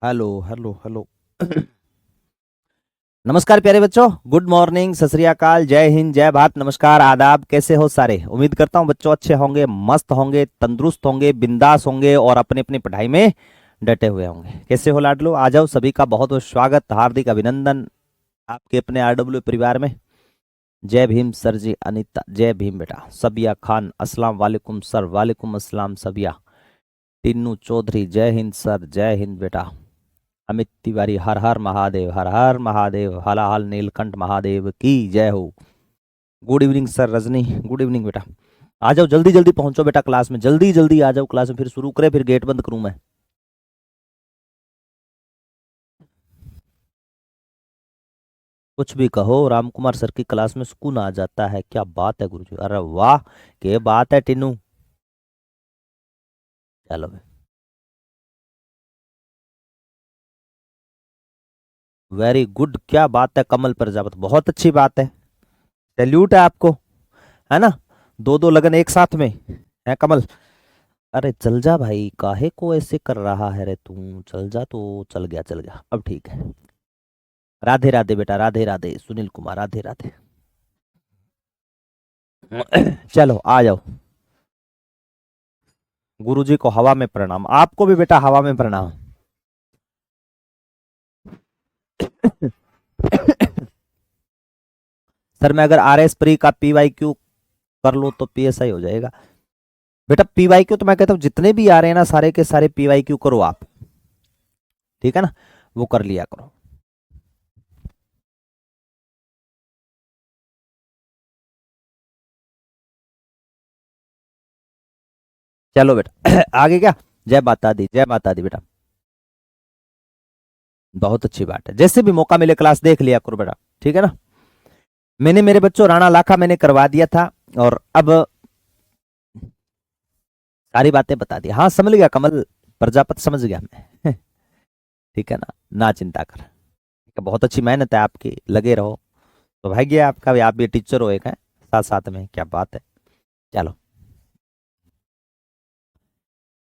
Hello hello hello. नमस्कार प्यारे बच्चों, गुड मॉर्निंग, सत श्री अकाल, जय हिंद, जय भारत, नमस्कार, आदाब। कैसे हो सारे? उम्मीद करता हूँ बच्चों अच्छे होंगे, मस्त होंगे, तंदुरुस्त होंगे, बिंदास होंगे और अपनी अपनी पढ़ाई में डटे हुए होंगे। कैसे हो लाडलो? आ जाओ, सभी का बहुत बहुत स्वागत, हार्दिक अभिनंदन आपके अपने आरडब्ल्यू परिवार में। जय भीम सर जी, अनीता, जय भीम बेटा। सबिया खान, अस्सलाम वालेकुम सर। वालेकुम अस्सलाम सबिया। टिन्नू चौधरी, जय हिंद सर, जय हिंद बेटा। अमित तिवारी, हर हर महादेव, हर हर महादेव, हला हल नीलकंठ महादेव की जय हो। Good evening sir Rajni, good evening बेटा। आ जाओ, जल्दी जल्दी पहुंचो बेटा क्लास में, जल्दी जल्दी आ जाओ क्लास में, फिर शुरू करें, फिर गेट बंद करूं मैं। कुछ भी कहो, राम कुमार सर की क्लास में सुकून आ जाता है। क्या बात है गुरुजी, अरे वाह, क्या बात है टिन्नू। चलो, वेरी गुड, क्या बात है कमल प्रजापति, बहुत अच्छी बात है। सैल्यूट है आपको, है ना। दो दो लगन एक साथ में है कमल। अरे चल जा भाई, काहे को ऐसे कर रहा है रे तू? चल जा तो चल गया, चल गया, अब ठीक है। राधे राधे बेटा, राधे राधे सुनील कुमार, राधे राधे। चलो आ जाओ। गुरुजी को हवा में प्रणाम, आपको भी बेटा हवा में प्रणाम। सर मैं अगर आर एस प्री का PYQ कर लो तो PSI हो जाएगा बेटा। PYQ तो मैं कहता हूँ जितने भी आ रहे हैं ना, सारे के सारे PYQ करो आप, ठीक है ना, वो कर लिया करो। चलो बेटा आगे क्या, जय माता दी, जय माता दी बेटा। बहुत अच्छी बात है, जैसे भी मौका मिले क्लास देख लिया करो बेटा, ठीक है ना। मैंने मेरे बच्चों राणा लाखा मैंने करवा दिया था और अब सारी बातें बता दी। हाँ समझ गया कमल प्रजापति, समझ गया मैं। ठीक है ना, ना चिंता कर। बहुत अच्छी मेहनत है आपकी, लगे रहो। तो भाग्य है आपका भी, आप भी टीचर हो एक है साथ साथ में, क्या बात है। चलो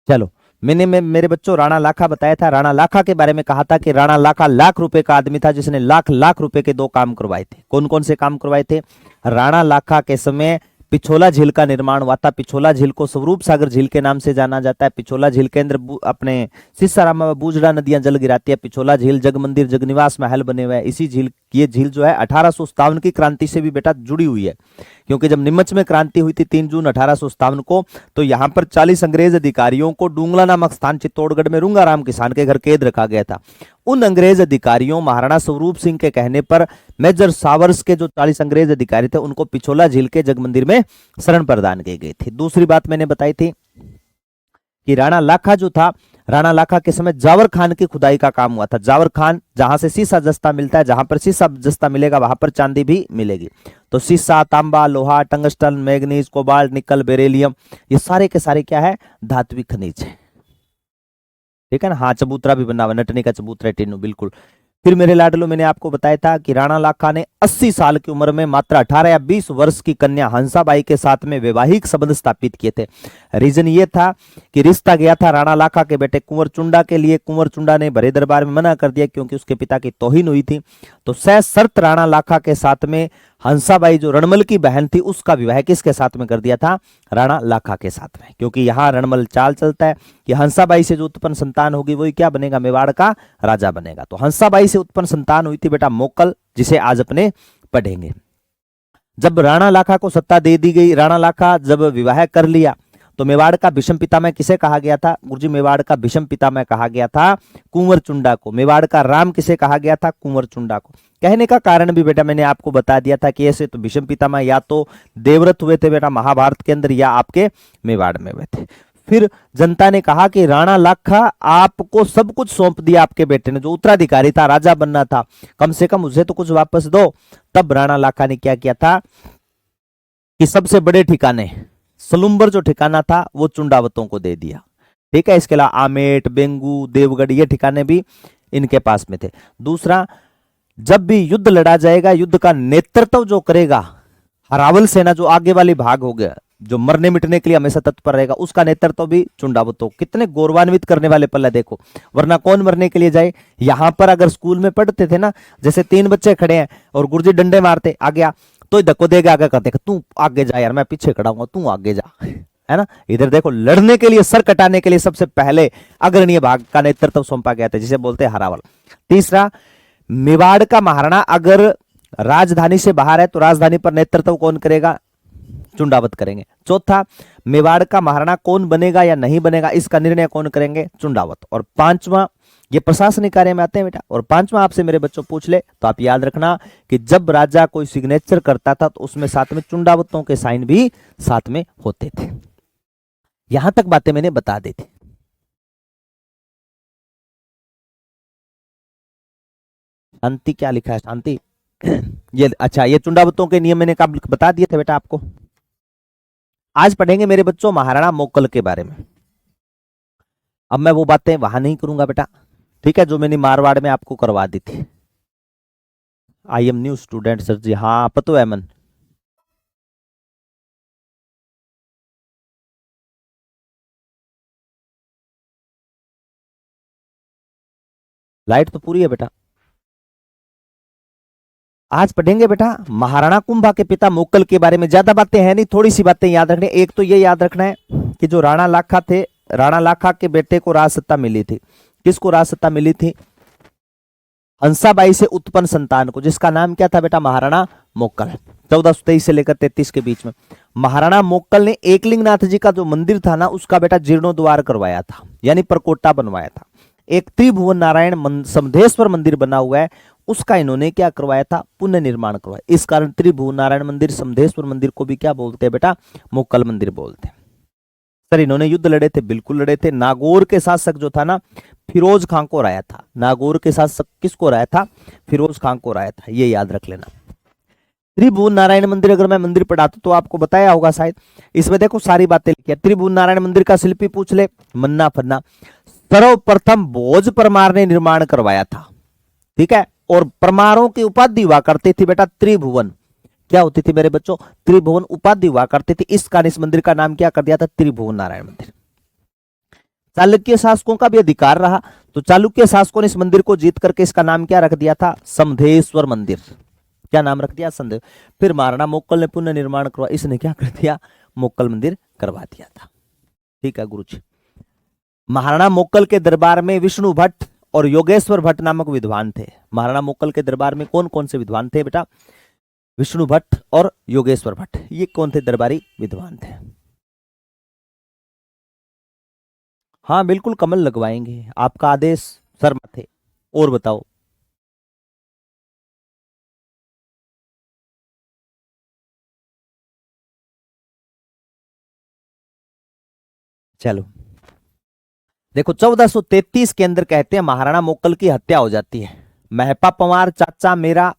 चलो, मैंने मेरे बच्चों राणा लाखा बताया था। राणा लाखा के बारे में कहा था कि राणा लाखा लाख रुपए का आदमी था जिसने लाख लाख रुपए के दो काम करवाए थे। कौन कौन से काम करवाए थे? राणा लाखा के समय पिछोला झील का निर्माण हुआ था। पिछोला झील को स्वरूप सागर झील के नाम से जाना जाता है। पिछोला झील के अंदर अपने सिस्साराम में बूझड़ा नदियां जल गिराती है। पिछोला झील जग मंदिर जगनिवास महल बने हुए हैं। इसी झील, ये झील जो है 1857 की क्रांति से भी बेटा जुड़ी हुई है, क्योंकि जब निमच में क्रांति हुई थी 3 जून 1857 को, तो यहाँ पर 40 अंग्रेज अधिकारियों को डूंगला नामक स्थान चित्तौड़गढ़ में रूंगाराम किसान के घर कैद रखा गया था। उन अंग्रेज अधिकारियों महाराणा स्वरूप सिंह के कहने पर मेजर सावर्स के जो 40 अंग्रेज अधिकारी थे उनको पिछोला झील के जग मंदिर में शरण प्रदान की गई थी। दूसरी बात मैंने बताई थी कि राणा लाखा जो था, राणा लाखा के समय जावर खान की खुदाई का काम हुआ था। जावर खान, जहां से सीसा जस्ता मिलता है, जहां पर सीसा जस्ता मिलेगा वहां पर चांदी भी मिलेगी। तो सीसा, तांबा, लोहा, टंगस्टन, मैग्नीज, कोबाल्ट, निकल, बेरिलियम, ये सारे के सारे क्या है? धात्विक खनिज है, ठीक है ना। हाँ चबूतरा भी बना हुआ, नटनी का चबूतरा, टिन्नू, बिल्कुल। फिर मेरे लाडलो मैंने आपको बताया था कि राणा लाखा ने 80 साल की उम्र में मात्र 18 या 20 वर्ष की कन्या हंसाबाई के साथ में वैवाहिक संबंध स्थापित किए थे। रीजन ये था कि रिश्ता गया था राणा लाखा के बेटे कुंवर चुंडा के लिए। कुंवर चुंडा ने भरे दरबार में मना कर दिया क्योंकि उसके पिता की तौहीन हुई थी। तो सशर्त राणा लाखा के साथ में हंसाबाई जो रणमल की बहन थी उसका विवाह किसके साथ में कर दिया था? राणा लाखा के साथ में। क्योंकि यहाँ रणमल चाल चलता है कि हंसाबाई से जो उत्पन्न संतान होगी वही क्या बनेगा? मेवाड़ का राजा बनेगा। तो हंसाबाई से उत्पन्न संतान हुई थी बेटा मोकल, जिसे आज अपने पढ़ेंगे। जब राणा लाखा को सत्ता दे दी गई, राणा लाखा जब विवाह कर लिया, तो मेवाड़ का भीषम पितामह किसे कहा गया था? गुरुजी मेवाड़ का भीषम पितामह कहा गया था कुंवर चुंडा को। मेवाड़ का राम किसे कहा गया था? कुंवर चुंडा को। कहने का कारण भी बेटा मैंने आपको बता दिया था कि ऐसे तो भीषम पितामह या तो देवव्रत हुए थे बेटा महाभारत के अंदर, या आपके मेवाड़ में हुए थे। फिर जनता ने कहा कि राणा लाखा आपको सब कुछ सौंप दिया आपके बेटे ने, जो उत्तराधिकारी था, राजा बनना था, कम से कम उसे तो कुछ वापस दो। तब राणा लाखा ने क्या किया था कि सबसे बड़े ठिकाने, सलुम्बर जो ठिकाना था वो चुंडावतों को दे दिया, ठीक है। इसके अलावा आमेट, बेंगू, देवगढ़, ये ठिकाने भी इनके पास में थे। दूसरा, जब भी युद्ध लड़ा जाएगा, युद्ध का नेतृत्व जो करेगा, हरावल सेना जो आगे वाली भाग हो गया, जो मरने मिटने के लिए हमेशा तत्पर रहेगा, उसका नेतृत्व भी चुंडावत हो। कितने गौरवान्वित करने वाले पल है देखो, वरना कौन मरने के लिए जाए। यहां पर अगर स्कूल में पढ़ते थे ना, जैसे 3 बच्चे खड़े हैं और गुरुजी डंडे मारते आ गया, तो धक्को देगा आगे करते, तू आगे जा यार, मैं पीछे खड़ा हूं, तू आगे जा, है ना। इधर देखो, लड़ने के लिए, सर कटाने के लिए सबसे पहले अग्रणीय भाग का नेतृत्व सौंपा गया था, जिसे बोलते हैं हरावल। तीसरा, मेवाड़ का महाराणा अगर राजधानी से बाहर है तो राजधानी पर नेतृत्व कौन करेगा, चुंडावत करेंगे। चौथा, मेवाड़ का महाराणा कौन बनेगा या नहीं बनेगा, इसका निर्णय कौन करेंगे, चुंडावत। और पांचवा, ये प्रशासनिक कार्य में आते हैं बेटा। और पांचवा आपसे मेरे बच्चों पूछ ले तो आप याद रखना कि जब राजा कोई सिग्नेचर करता था तो उसमें साथ में चुंडावतों के साइन भी साथ में होते थे। यहां तक बातें मैंने बता दी थी। शांति क्या लिखा है, शांति ये अच्छा, ये चुंडावतों के नियम मैंने कब बता दिए थे बेटा आपको। आज पढ़ेंगे मेरे बच्चों महाराणा मोक्कल के बारे में। अब मैं वो बातें वहां नहीं करूंगा बेटा, ठीक है, जो मैंने मारवाड़ में आपको करवा दी थी। I am new student sir ji, हाँ पतो है मन। लाइट तो पूरी है बेटा। आज पढ़ेंगे बेटा महाराणा कुंभा के पिता मोक्कल के बारे में। ज्यादा बातें हैं नहीं, थोड़ी सी बातें याद रखनी। एक तो ये याद रखना है कि जो राणा लाखा थे, राणा लाखा के बेटे को राजसत्ता मिली थी। किसको राजसत्ता मिली थी, हंसाबाई से उत्पन्न संतान को, जिसका नाम क्या था बेटा, महाराणा मोक्कल। 1423 से लेकर 33 के बीच में महाराणा मोक्कल ने एकलिंगनाथ जी का जो मंदिर था ना, उसका बेटा जीर्णोद्वार करवाया था, यानी परकोटा बनवाया था। एक त्रिभुवन नारायण समधेश्वर मंदिर बना हुआ है, उसका इन्होंने क्या करवाया था, पुनर्निर्माण करवाया। इस कारण त्रिभुवन नारायण मंदिर, समधेश्वर मंदिर को भी क्या बोलते हैं बेटा, मोक्कल मंदिर बोलते हैं। सर इन्होंने युद्ध लड़े थे, बिल्कुल लड़े थे। नागौर के शासक जो था ना, फिरोज खां को हराया था। नागौर के शासक किसको हराया था, फिरोज खां को हराया था, ये याद रख लेना। त्रिभुवन नारायण मंदिर, अगर मैं मंदिर पढ़ाता तो आपको बताया होगा शायद। इसमें देखो सारी बातें लिखी है। त्रिभुवन नारायण मंदिर का शिल्पी पूछ ले, मन्ना फन्ना। सर्वप्रथम भोज परमार ने निर्माण करवाया था, ठीक है। और परमारों की उपाधि हुआ करती थी बेटा त्रिभुवन। क्या होती थी मेरे बच्चों, त्रिभुवन उपाधि हुआ करती थी। इस कारण इस मंदिर का नाम क्या कर दिया था, त्रिभुवन नारायण मंदिर। चालुक्य शासकों का भी अधिकार रहा, तो चालुक्य शासकों ने इस मंदिर को जीत करके इसका नाम क्या रख दिया था, समधेश्वर मंदिर। क्या नाम रख दिया, समधेश। फिर महाराणा मोक्कल ने पुनः निर्माण करवा, इसने क्या कर दिया, मोक्कल मंदिर करवा दिया था, ठीक है गुरुजी। महाराणा मोक्कल के दरबार में विष्णु भट्ट और योगेश्वर भट्ट नामक विद्वान थे। महाराणा मोक्कल के दरबार में कौन कौन से विद्वान थे बेटा, विष्णु भट्ट और योगेश्वर भट्ट, ये कौन थे, दरबारी विद्वान थे। हाँ बिल्कुल कमल लगवाएंगे, आपका आदेश सर थे। और बताओ, चलो देखो 1433 के अंदर कहते हैं महाराणा मोक्कल की हत्या हो जाती है। महपा पंवार चाचा मेरा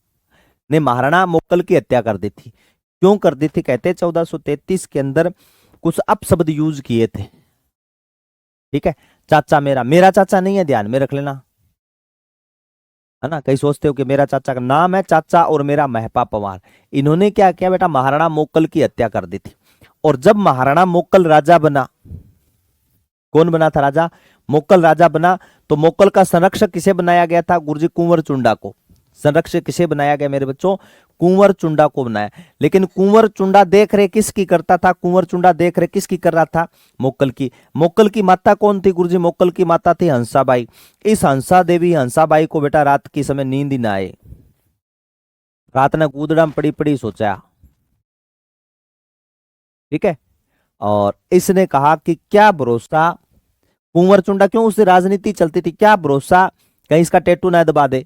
ने महाराणा मोक्कल की हत्या कर दी थी। क्यों कर दी थी, कहते हैं 1433 के अंदर कुछ अपशब्द यूज किए थे, ठीक है। चाचा मेरा, मेरा चाचा नहीं है, ध्यान में रख लेना, है ना। कई सोचते हो कि मेरा चाचा का नाम है चाचा और मेरा महपा पंवार। इन्होंने क्या किया बेटा, महाराणा मोक्कल की हत्या कर दी थी। और जब महाराणा मोक्कल राजा बना, कौन बना था राजा, मोक्कल राजा बना, तो मोक्कल का संरक्षक किसे बनाया गया था, गुरुजी कुंवर चुंडा को। संरक्षक किसे बनाया गया मेरे बच्चों, कुंवर चुंडा को बनाया। लेकिन कुंवर चुंडा देख रेख किसकी करता था, कुंवर चुंडा देख रेख किसकी कर रहा था, मोक्कल की। मोक्कल की माता कौन थी गुरुजी, मोक्कल की माता थी हंसाबाई। इस हंसा देवी हंसाबाई को बेटा रात के समय नींद ही ना आए, रात ने कूदड़ा में पड़ी पड़ी सोचा, ठीक है। और इसने कहा कि क्या भरोसा, कुंवर चुंडा क्यों, उससे राजनीति चलती थी, क्या भरोसा कहीं इसका टैटू ना दबा दे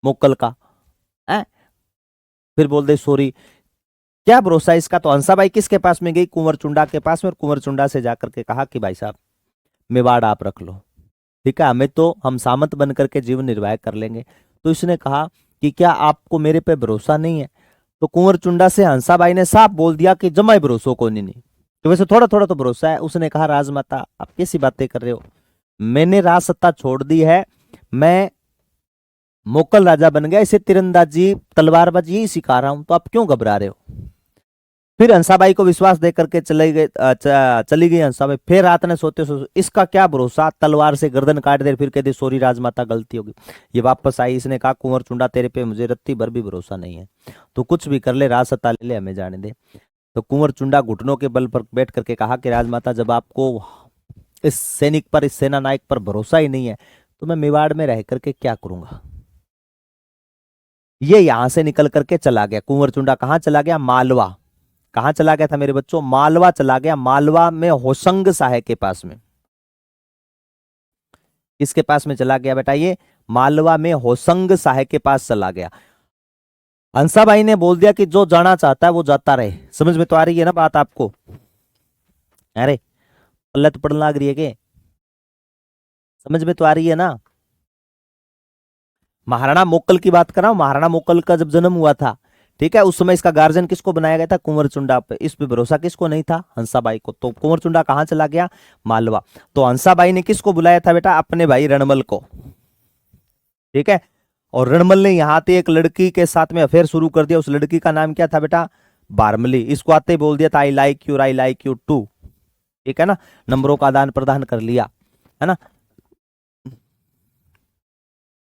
मोक्कल का, है? फिर बोल दे सॉरी, क्या भरोसा इसका। तो हंसाबाई किसके पास में गई, कुंवर चुंडा के पास में, और कुंवर चुंडा से जाकर के कहा कि भाई साहब मेवाड़ आप रख लो, ठीक है, हमें तो, हम सामंत बन करके जीवन निर्वाह कर लेंगे। तो इसने कहा कि क्या आपको मेरे पे भरोसा नहीं है। तो कुंवर चुंडा से हंसाबाई ने साफ बोल दिया कि जमा भरोसा को नहीं। तो वैसे थोड़ा थोड़ा तो भरोसा है। उसने कहा राजमाता आप कैसी बातें कर रहे हो, मैंने राज सत्ता छोड़ दी है, मैं मोक्कल राजा बन गया, इसे तीरंदाजी तलवारबाजी ही सिखा रहा हूं, तो आप क्यों घबरा रहे हो। फिर हंसाबाई को विश्वास दे करके चली गई हंसाबाई। फिर रात ने सोते सोते इसका क्या भरोसा, तलवार से गर्दन काट दे, फिर कहती सॉरी राजमाता गलती होगी। ये वापस आई, इसने कहा कुंवर चुंडा तेरे पे मुझे रत्ती भर भी भरोसा नहीं है, तो कुछ भी कर ले, राज सत्ता ले ले, हमें जाने दे। तो कुंवर चुंडा घुटनों के बल पर बैठ करके कहा कि राजमाता जब आपको इस सैनिक पर, इस सेना नायक पर भरोसा ही नहीं है, तो मैं मेवाड़ में रह करके क्या करूंगा। ये यहां से निकल करके चला गया कुंवर चुंडा। कहां चला गया? मालवा। कहां चला गया था मेरे बच्चों? मालवा चला गया। मालवा में होशंग शाह के पास में। किसके पास में चला गया बेटा? ये मालवा में होशंग शाह के पास चला गया। हंसाबाई ने बोल दिया कि जो जाना चाहता है वो जाता रहे। समझ में तो आ रही है ना बात आपको? अरे पल्ले तो पढ़ने लग रही है के? समझ में तो आ रही है ना? महाराणा मोक्कल की बात कर रहा हूं। महाराणा मोक्कल का जब जन्म हुआ था, ठीक है, उस समय इसका गार्जियन किसको बनाया गया था? कुंवर चुंडा पे। इस पे भरोसा किसको नहीं था? हंसाबाई को। तो कुंवर चुंडा कहां चला गया? मालवा। तो हंसाबाई ने किसको बुलाया था बेटा? अपने भाई रणमल को, ठीक है। और रणमल ने यहाँ आते एक लड़की के साथ में अफेयर शुरू कर दिया। उस लड़की का नाम क्या था बेटा? बारमली। इसको आते ही बोल दिया था I like you, I like you too, ठीक है ना। नंबरों का आदान प्रदान कर लिया, है ना।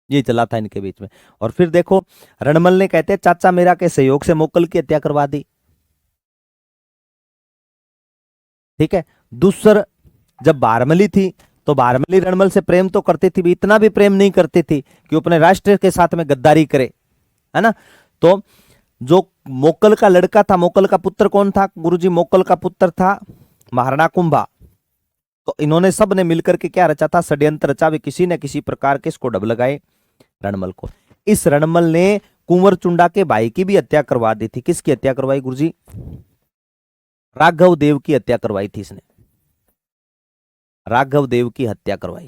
ये चला था इनके बीच में। और फिर देखो रणमल ने कहते चाचा मेरा के सहयोग से मोक्कल की हत्या करवा दी, ठीक है। दूसर जब बारमली थी तो बारमली रणमल से प्रेम तो करती थी, भी इतना भी प्रेम नहीं करती थी कि अपने राष्ट्र के साथ में गद्दारी करे, है ना। तो जो मोक्कल का लड़का था, मोक्कल का पुत्र कौन था गुरुजी? मोक्कल का पुत्र था महाराणा कुंभा। तो इन्होंने सब ने मिलकर के क्या रचा था? षड्यंत्र रचा भी, किसी न किसी प्रकार के इसको डब लगाए रणमल को। इस रणमल ने कुंवर चुंडा के भाई की भी हत्या करवा दी थी। किसकी हत्या करवाई गुरुजी? राघव देव की हत्या करवाई थी इसने। राघव देव की हत्या करवाई,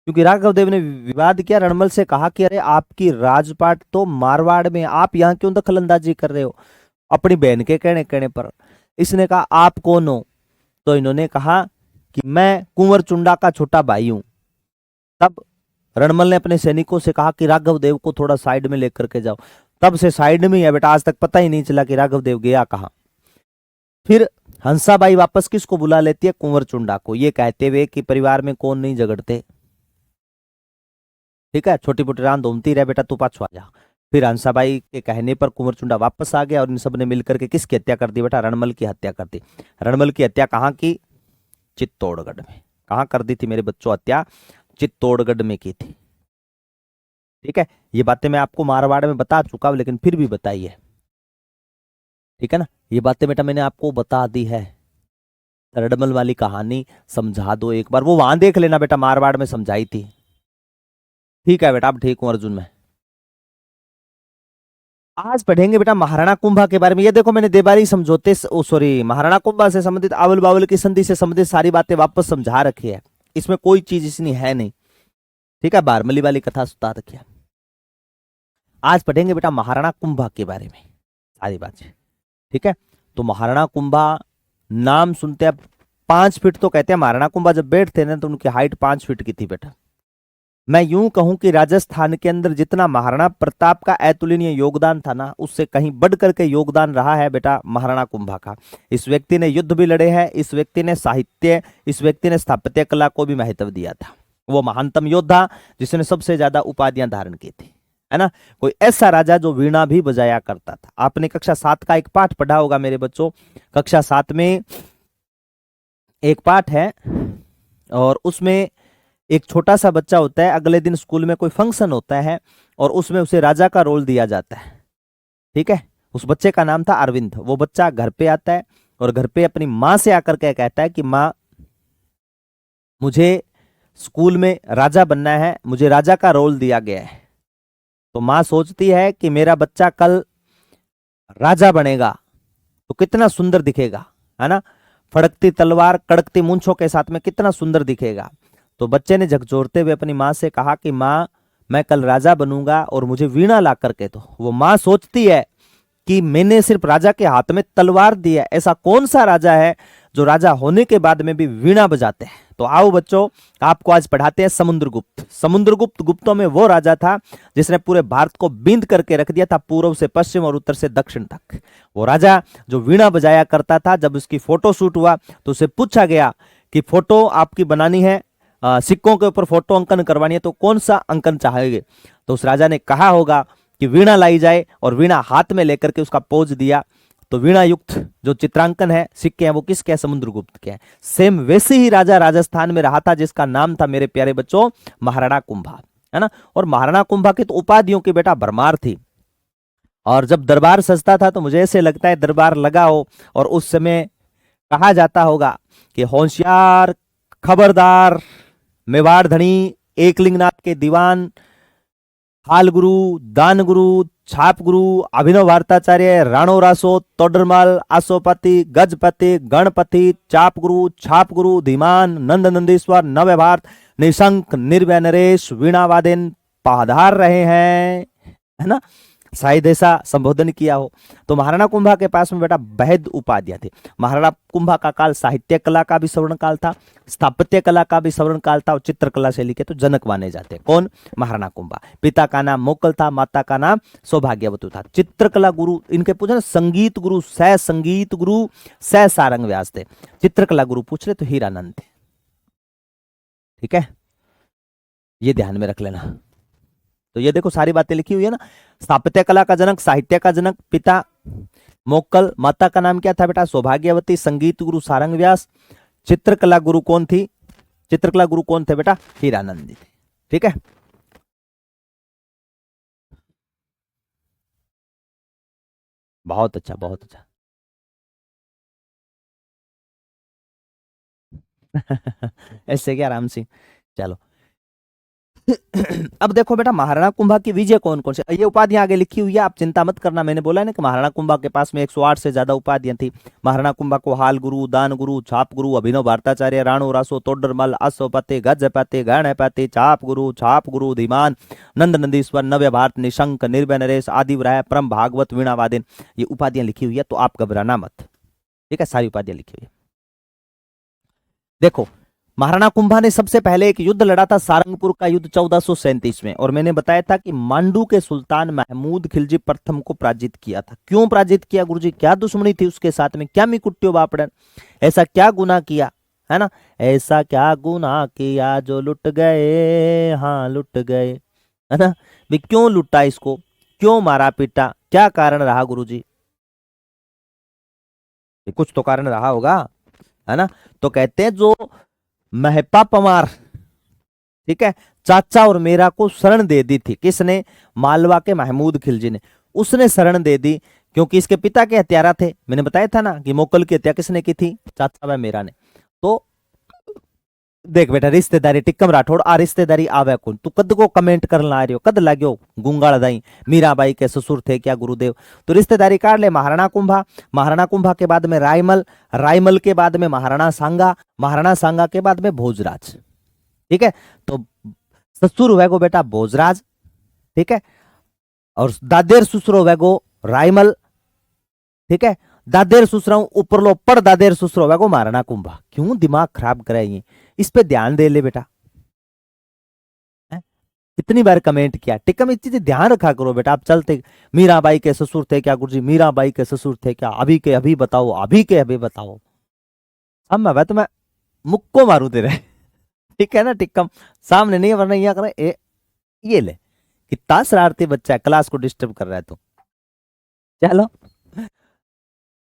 क्योंकि राघव देव ने विवाद किया रणमल से, कहा कि अरे आपकी राजपाट तो मारवाड़ में, आप यहां क्यों दखल अंदाजी कर रहे हो? अपनी बहन के कहने पर। इसने कहा आप कौन हो? तो इन्होंने कहा कि मैं कुंवर चुंडा का छोटा भाई हूं। तब रणमल ने अपने सैनिकों से कहा कि राघव देव को थोड़ा साइड में लेकर के जाओ। तब से साइड में ही है बेटा, आज तक पता ही नहीं चला कि राघव देव गया कहां। फिर हंसाबाई वापस किसको बुला लेती है? कुंवर चुंडा को, ये कहते हुए कि परिवार में कौन नहीं झगड़ते, ठीक है, छोटी मोटी रान घूमती रहे बेटा, तू पाछू आ जा। फिर हंसाबाई के कहने पर कुंवर चुंडा वापस आ गया और इन सब ने मिलकर के किसकी हत्या कर दी बेटा? रणमल की हत्या कर दी। रणमल की हत्या कहां की? चित्तौड़गढ़ में। कहां कर दी थी मेरे बच्चों हत्या? चित्तौड़गढ़ में की थी, ठीक है। ये बातें मैं आपको मारवाड़ में बता चुका हूं, लेकिन फिर भी बताइए, ठीक है ना। ये बातें बेटा मैंने आपको बता दी है। रणमल वाली कहानी समझा दो एक बार, वो वहां देख लेना बेटा, मारवाड़ में समझाई थी, ठीक है बेटा। अब ठीक हूं अर्जुन में। आज पढ़ेंगे बेटा महाराणा कुंभा के बारे में। ये देखो मैंने देबारी समझौते, सॉरी, महाराणा कुंभा से संबंधित, आवल बावल की संधि से संबंधित सारी बातें वापस समझा रखी है। इसमें कोई चीज इसनी है नहीं, ठीक है। बारमली वाली कथा सुता रखी है। आज पढ़ेंगे बेटा महाराणा कुंभा के बारे में सारी बातें, ठीक है। तो महाराणा कुंभा नाम सुनते हैं 5 फीट, तो कहते हैं महाराणा कुंभा जब बैठते ना तो उनकी हाइट 5 फीट की थी बेटा। मैं यूं कहूं कि राजस्थान के अंदर जितना महाराणा प्रताप का अतुलनीय योगदान था ना, उससे कहीं बढ़ करके योगदान रहा है बेटा महाराणा कुंभा का। इस व्यक्ति ने युद्ध भी लड़े हैं, इस व्यक्ति ने साहित्य, इस व्यक्ति ने स्थापत्य कला को भी महत्व दिया था। वो महानतम योद्धा जिसने सबसे ज्यादा उपाधियां धारण की थी, है ना। कोई ऐसा राजा जो वीणा भी बजाया करता था। आपने कक्षा 7 का एक पाठ पढ़ा होगा मेरे बच्चों। कक्षा 7 में एक पाठ है और उसमें एक छोटा सा बच्चा होता है, अगले दिन स्कूल में कोई फंक्शन होता है और उसमें उसे राजा का रोल दिया जाता है, ठीक है। उस बच्चे का नाम था अरविंद। वो बच्चा घर पे आता है और घर पे अपनी माँ से आकर के कहता है कि माँ मुझे स्कूल में राजा बनना है, मुझे राजा का रोल दिया गया है। तो माँ सोचती है कि मेरा बच्चा कल राजा बनेगा तो कितना सुंदर दिखेगा, है ना। फड़कती तलवार कड़कती मूंछों के साथ में कितना सुंदर दिखेगा। तो बच्चे ने झकझोरते हुए अपनी माँ से कहा कि माँ मैं कल राजा बनूंगा और मुझे वीणा ला करके दो। वो माँ सोचती है कि मैंने सिर्फ राजा के हाथ में तलवार दी है। ऐसा कौन सा राजा है जो राजा होने के बाद में भी वीणा बजाते हैं? तो आओ बच्चों, आपको आज पढ़ाते हैं समुद्रगुप्त। समुद्रगुप्त गुप्तों में वो राजा था जिसने पूरे भारत को बिंद करके रख दिया था, पूर्व से पश्चिम और उत्तर से दक्षिण तक। वो राजा जो वीणा बजाया करता था, जब उसकी फोटो शूट हुआ तो उसे पूछा गया कि फोटो आपकी बनानी है, सिक्कों के ऊपर फोटो अंकन करवानी है, तो कौन सा अंकन चाहेंगे? तो उस राजा ने कहा होगा कि वीणा लाई जाए, और वीणा हाथ में लेकर के उसका पोज दिया। तो वीणा युक्त जो चित्रांकन है, सिक्के हैं, वो किसके हैं? समुद्रगुप्त के हैं। सेम वैसे ही राजा राजस्थान में रहा था जिसका नाम था मेरे प्यारे बच्चों महाराणा कुंभा, है ना। और महाराणा कुंभा की तो उपाधियों की बेटा भरमार थी। और जब दरबार सजता था तो मुझे ऐसे लगता है दरबार लगा हो और उस समय कहा जाता होगा कि होशियार, खबरदार, मेवाड़ धनी, एकलिंगनाथ के दीवान, हाल गुरु, दान गुरु, छाप गुरु, अभिनव भारताचार्य, राणो रासो, तोडरमल, आसोपति, गजपति, गणपति, चाप गुरु, छाप गुरु, धीमान, नंद नंदीश्वर, नव भारत, निशंक, निर्भय नरेश, वीणावादन पधार रहे हैं, है ना। शायद ऐसा संबोधन किया हो। तो महाराणा कुंभा के पास में बेटा बेहद उपाधियां थी। महाराणा कुंभा का काल साहित्य कला का भी स्वर्ण काल था, स्थापत्य कला का भी स्वर्ण काल था, और चित्रकला शैली के तो जनक माने जाते। कौन? महाराणा कुंभा। पिता का नाम मोकल था, माता का नाम सौभाग्यवती था। चित्रकला गुरु इनके पूछे ना, संगीत गुरु सह संगीत गुरु सह सारंग व्यास थे। चित्रकला गुरु पूछ ले तो हीरानंद थे। ठीक है, ये ध्यान में रख लेना। तो ये देखो सारी बातें लिखी हुई है ना। स्थापत्य कला का जनक, साहित्य का जनक पिता मोक्कल, माता का नाम क्या था बेटा? सौभाग्यवती। संगीत गुरु सारंग व्यास। चित्रकला गुरु कौन थी? चित्रकला गुरु कौन थे बेटा? हीरानंद जी थे। ठीक है, बहुत अच्छा, बहुत अच्छा। ऐसे क्या राम सिंह, चलो। अब देखो बेटा महाराणा कुंभा की विजय कौन कौन से, ये उपाधियां आगे लिखी हुई है, आप चिंता मत करना। मैंने बोला ना कि महाराणा कुंभा के पास में 108 से ज्यादा उपाधियां थी। महाराणा कुंभा को हाल गुरु, दान गुरु, छाप गुरु, अभिनव भारताचार्य, राणो रासो, तोडरमल, आसोपति, गजपति, गणपति, चाप गुरु, धीमान, नंद नंदीश्वर, नव्य भारत, निशंक, निर्भय नरेश, आदिव्राय, परम भागवत, वीणावादिन, ये उपाधियां लिखी हुई है। तो आप घबराना मत। ठीक है, सारी उपाधियां लिखी हुई है। देखो महाराणा कुंभा ने सबसे पहले एक युद्ध लड़ा था, सारंगपुर का युद्ध 1437 में, और मैंने बताया था कि मांडू के सुल्तान महमूद खिलजी प्रथम को पराजित किया था। क्यों पराजित किया गुरुजी? क्या दुश्मनी थी उसके साथ में? क्या मिकुट्टियो बापड़न, ऐसा क्या गुनाह किया, है ना? ऐसा क्या गुनाह किया जो लुट गए, हाँ लुट गए, है ना। भी क्यों लुटा इसको, क्यों मारा पीटा, क्या कारण रहा गुरुजी? कुछ तो कारण रहा होगा, है ना। तो कहते हैं जो महपा पमार, ठीक है, चाचा और मेरा को शरण दे दी थी। किसने? मालवा के महमूद खिलजी ने, उसने शरण दे दी क्योंकि इसके पिता के हत्यारा थे। मैंने बताया था ना कि मोकल की हत्या किसने की थी? चाचा व मेरा ने। तो देख बेटा रिश्तेदारी टिक्कम राठौड़ आ रिश्तेदारी आवे कौन? तू कद को कमेंट करना आ रही हो, कद लाग्यो गुंगाड़ दाई मीराबाई के ससुर थे क्या गुरुदेव? तो रिश्तेदारी काट ले। महाराणा कुंभा, महाराणा कुंभा के बाद में रायमल, रायमल के बाद में महाराणा सांगा, महाराणा सांगा के बाद में भोजराज। ठीक है, तो ससुर हुएगो बेटा भोजराज, ठीक है, और दादेर ससुर हुएगो रायमल, ठीक है। दादेर ससुरा ऊपरलो पड़ दादेर ससुर होगा महाराणा कुंभा। क्यों दिमाग खराब कराएंगे? इस पे ध्यान दे ले बेटा। कितनी बार कमेंट किया, टिकम इस चीज ध्यान रखा करो बेटा। आप चलते मीराबाई के ससुर थे क्या गुरुजी? मीराबाई के ससुर थे क्या? अभी के अभी बताओ, अभी के अभी बताओ। अब मैं तो मैं मुक्को मारू तेरे। ठीक है ना टिक्कम, सामने नहीं वरना यहाँ करे ये ले। कितना शरारती बच्चा है, क्लास को डिस्टर्ब कर रहा है तो। चलो,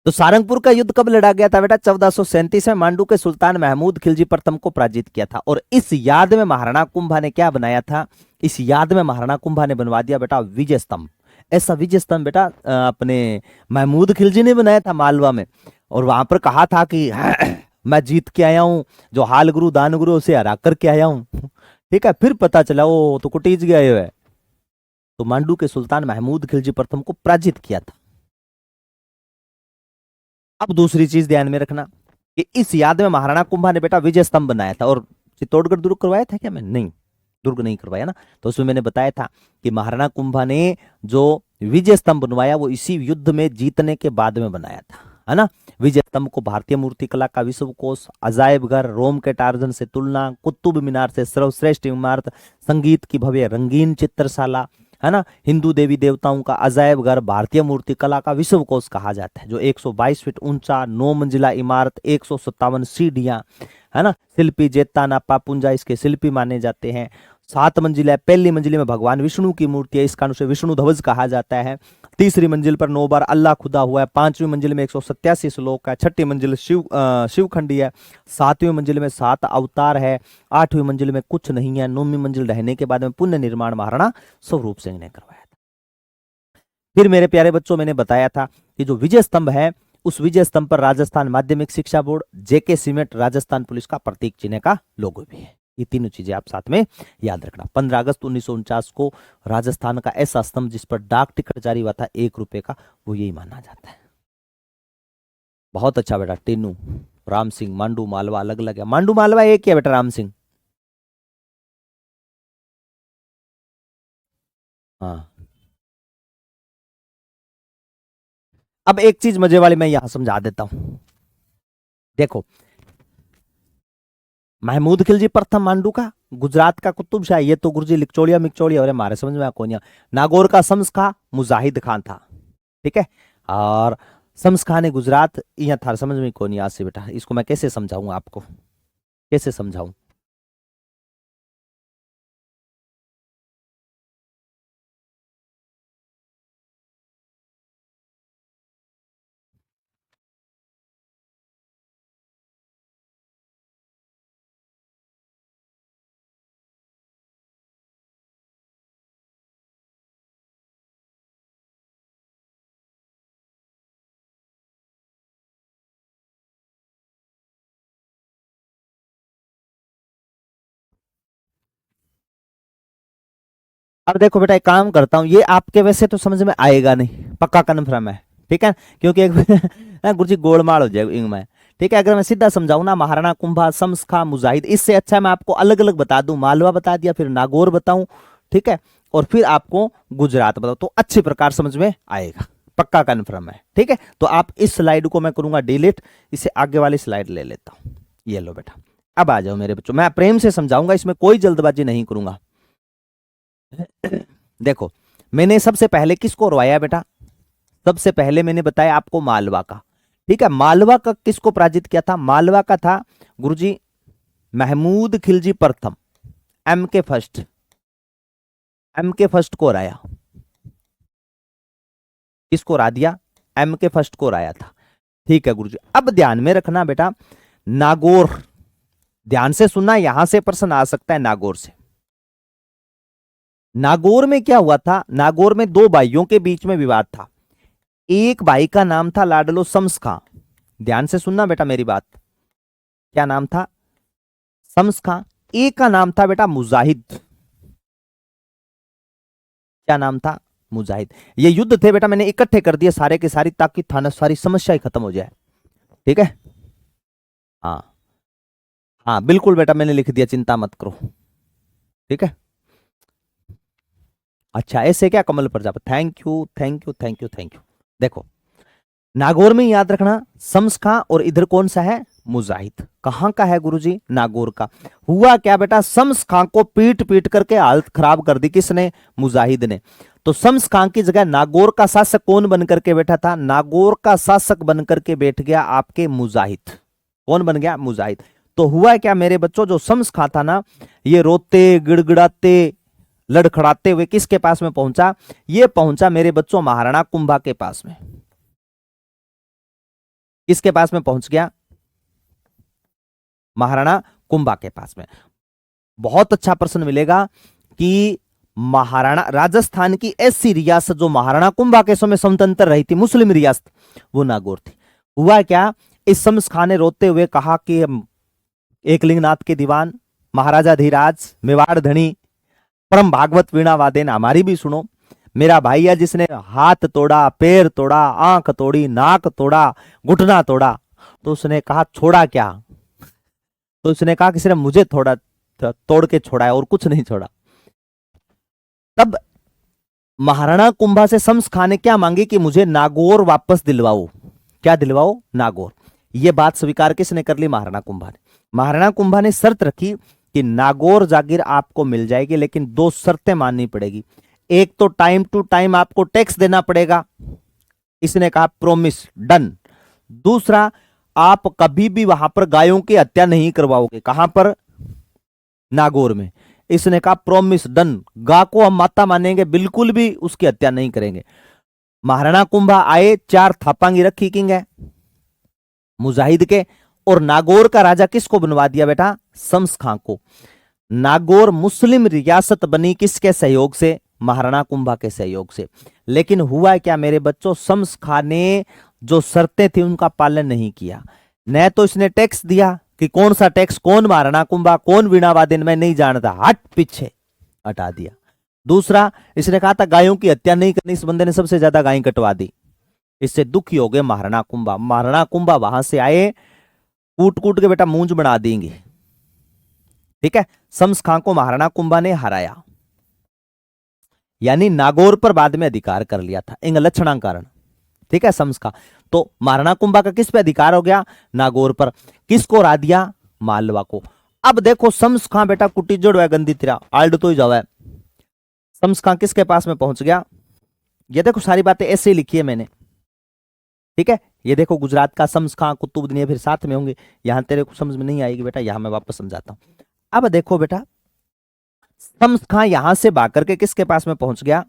तो सारंगपुर का युद्ध कब लड़ा गया था बेटा? 1437 में मांडू के सुल्तान महमूद खिलजी प्रथम को पराजित किया था। और इस याद में महाराणा कुंभा ने क्या बनाया था? इस याद में महाराणा कुंभा ने बनवा दिया बेटा विजय स्तंभ। ऐसा विजय स्तंभ बेटा अपने महमूद खिलजी ने बनाया था मालवा में, और वहां पर कहा था कि मैं जीत के आया हूं, जो हाल गुरु दान गुरु उसे हरा करके आया हूं। ठीक है, फिर पता चला वो तो कुटीज गया है। तो मांडू के सुल्तान महमूद खिलजी प्रथम को पराजित किया था। अब दूसरी चीज ध्यान में रखना कि इस याद में महाराणा कुंभा ने बेटा विजय स्तंभ बनाया था। और चित्तौड़गढ़ दुर्ग करवाया था क्या? मैं नहीं, दुर्ग नहीं करवाया ना। तो उसमें मैंने बताया था कि महाराणा कुंभा ने जो विजय स्तंभ बनवाया वो इसी युद्ध में जीतने के बाद में बनाया था, है ना। विजय स्तंभ को भारतीय मूर्तिकला का विश्वकोश, अजायब घर, रोम के टार्जन से तुलना, कुतुब मीनार से सर्वश्रेष्ठ इमारत, संगीत की भव्य रंगीन चित्रशाला, है ना, हिंदू देवी देवताओं का अजायब घर, भारतीय मूर्तिकला का विश्वकोश कहा जाता है, जो 122 फीट ऊंचा, 9 मंजिला इमारत, 157 सीढ़ियां, है ना। शिल्पी जेताना पापुंजा इसके शिल्पी माने जाते हैं। 7 मंजिल है, पहली मंजिल में भगवान विष्णु की मूर्ति है, इस कारण से विष्णु ध्वज कहा जाता है। तीसरी मंजिल पर 9 बार अल्लाह खुदा हुआ है। 5वीं मंजिल में 187 श्लोक है। 6ठी मंजिल शिवखंडी है। 7वीं मंजिल में 7 अवतार है। 8वीं मंजिल में कुछ नहीं है। 9वीं मंजिल रहने के बाद में पुण्य निर्माण महाराणा स्वरूप सिंह ने करवाया था। फिर मेरे प्यारे बच्चों, मैंने बताया था कि जो विजय स्तंभ है, उस विजय स्तंभ पर राजस्थान माध्यमिक शिक्षा बोर्ड, जेके सीमेंट, राजस्थान पुलिस का प्रतीक चिन्ह का लोगो भी है। ये तीनों चीजें आप साथ में याद रखना। 15 अगस्त 1949 को राजस्थान का ऐसा स्तंभ जिस पर डाक टिकट जारी हुआ था 1 रुपए का, वो यही माना जाता है। बहुत अच्छा बेटा। टीनू, राम सिंह, मांडू मालवा अलग अलग है। मांडू मालवा एक है बेटा, राम सिंह। हाँ, अब एक चीज मजे वाली मैं यहां समझा देता हूं। देखो, महमूद खिलजी प्रथम मांडू का, गुजरात का कुतुब शाह, ये तो गुरुजी लिकचोड़िया मिकचोड़िया और हमारे समझ में कौन। नागौर का शम्स खां मुजाहिद खान था, ठीक है। और शम्स खां ने गुजरात यहाँ था, समझ में कौन आज से बेटा। इसको मैं कैसे समझाऊं आपको, कैसे समझाऊं। अब देखो बेटा, एक काम करता हूं, ये आपके वैसे तो समझ में आएगा नहीं, पक्का कन्फर्म है, ठीक है, क्योंकि एक गुरुजी गोलमाल हो जाएगा इनमें, ठीक है। अगर मैं सीधा समझाऊं ना, महाराणा कुंभा, शम्स खां, मुजाहिद, इससे अच्छा मैं आपको अलग अलग बता दूं। मालवा बता दिया, फिर नागौर बताऊं, ठीक है, और फिर आपको गुजरात बताओ, तो अच्छी प्रकार समझ में आएगा, पक्का कन्फर्म है, ठीक है। तो आप इस स्लाइड को मैं करूंगा डिलीट, इसे आगे वाली स्लाइड ले लेता हूं। ये लो बेटा, अब आ जाओ मेरे बच्चों, मैं प्रेम से समझाऊंगा, इसमें कोई जल्दबाजी नहीं करूंगा। देखो, मैंने सबसे पहले किसको रवाया बेटा, सबसे पहले मैंने बताया आपको मालवा का, ठीक है। मालवा का किसको पराजित किया था, मालवा का था गुरुजी महमूद खिलजी प्रथम, एम के फर्स्ट, एम के फर्स्ट को हराया। किसको हरा दिया, एम के फर्स्ट को हराया था, ठीक है गुरुजी। अब ध्यान में रखना बेटा, नागौर, ध्यान से सुनना, यहां से प्रश्न आ सकता है नागौर से। नागौर में क्या हुआ था, नागौर में 2 भाइयों के बीच में विवाद था। एक भाई का नाम था लाडलो शम्स खां, ध्यान से सुनना बेटा मेरी बात, क्या नाम था, शम्स खां। एक का नाम था बेटा मुजाहिद, क्या नाम था, मुजाहिद। ये युद्ध थे बेटा, मैंने इकट्ठे कर दिए सारे के सारी, ताकि थाना सारी समस्या ही खत्म हो जाए, ठीक है। हाँ हाँ बिल्कुल बेटा, मैंने लिख दिया, चिंता मत करो, ठीक है। अच्छा, ऐसे क्या Kamal Prajapati, thank you thank you thank you thank you. देखो, नागौर में याद रखना शम्स खां, और इधर कौन सा है, मुजाहिद। कहां का है गुरुजी, नागौर का। हुआ क्या बेटा, शम्स खां को पीट पीट करके हालत खराब कर दी, किसने, मुजाहिद ने। तो शम्स खां की जगह नागौर का शासक कौन बन करके बैठा था, नागौर का शासक बन करके बैठ गया आपके मुजाहिद। कौन बन गया, मुजाहिद। तो हुआ क्या मेरे बच्चों, जो शम्स खां था ना, ये रोते गिड़गिड़ाते लड़खड़ाते हुए किसके पास में पहुंचा, ये पहुंचा मेरे बच्चों महाराणा कुंभा के पास में। किसके पास में पहुंच गया, महाराणा कुंभा के पास में। बहुत अच्छा प्रश्न मिलेगा कि महाराणा, राजस्थान की ऐसी रियासत जो महाराणा कुंभा के समय स्वतंत्र रही थी, मुस्लिम रियासत, वो नागौर थी। हुआ क्या, इस शम्स खां ने रोते हुए कहा कि एकलिंगनाथ के दीवान, महाराजा धीराज, मेवाड़ धनी, परम भागवत वीणा वादेन, हमारी भी सुनो। मेरा भाई है जिसने हाथ तोड़ा, पैर तोड़ा, आंख तोड़ी, नाक तोड़ा, घुटना तोड़ा, तो उसने कहा छोड़ा क्या, तो उसने कहा कि सिर्फ मुझे थोड़ा तोड़ के छोड़ा है और कुछ नहीं छोड़ा। तब महाराणा कुंभा से शम्स खां ने क्या मांगी कि मुझे नागौर वापस दिलवाओ। क्या दिलवाओ? नागौर। यह बात स्वीकार किसने कर ली? महाराणा कुंभा ने। महाराणा कुंभा ने शर्त रखी कि नागौर जागीर आपको मिल जाएगी, लेकिन दो शर्तें माननी पड़ेगी। एक तो टाइम टू टाइम आपको टैक्स देना पड़ेगा, इसने कहा प्रोमिस, डन। दूसरा, आप कभी भी वहां पर गायों की हत्या नहीं करवाओगे। कहां पर? नागौर में। इसने कहा प्रोमिस, डन, गा को हम माता मानेंगे, बिल्कुल भी उसकी हत्या नहीं करेंगे। महाराणा कुंभा आए, 4 थापांगी रखी किंग है मुजाहिद के, और नागौर का राजा किसको बनवा दिया बेटा? शम्स खां को। नागौर मुस्लिम रियासत बनी किसके सहयोग से? महाराणा कुंभा के सहयोग से। लेकिन हुआ क्या मेरे बच्चों? शम्स खां ने जो शर्तें थी उनका पालन नहीं किया। न तो इसने टैक्स दिया, कि कौन सा टैक्स, कौन महाराणा कुंभा, कौन वीणावादिन, मैं नहीं जानता, हट पीछे, हटा दिया। दूसरा, इसने कहा था गायों की हत्या नहीं करनी, इस बंदे ने सबसे ज्यादा गायें कटवा दी। इससे दुखी हो गए महाराणा कुंभा। महाराणा कुंभा वहां से आए, कूट कूट के बेटा मूंज बना देंगे। ठीक है, शम्स खां को महाराणा कुंभा ने हराया, यानी नागौर पर बाद में अधिकार कर लिया था इन लक्षणा कारण। ठीक है, शम्स खां। तो महाराणा कुंभा का किस पे अधिकार हो गया? नागौर पर। किसको हरा दिया? मालवा को। अब देखो शम्स खां बेटा कुटी जोड़ है गंदी तिरा आल्ड तो ही जावे। शम्स खां किसके पास में पहुंच गया? ये देखो सारी बातें ऐसे ही लिखी है मैंने। ठीक है, ये देखो गुजरात का शम्स खां, कुतुबुद्दीन, ये फिर साथ में होंगे। यहां तेरे को समझ में नहीं आएगी बेटा, यहां मैं वापस समझाता हूं। अब देखो बेटा, शम्स खां यहां से भाग करके किसके पास में पहुंच गया?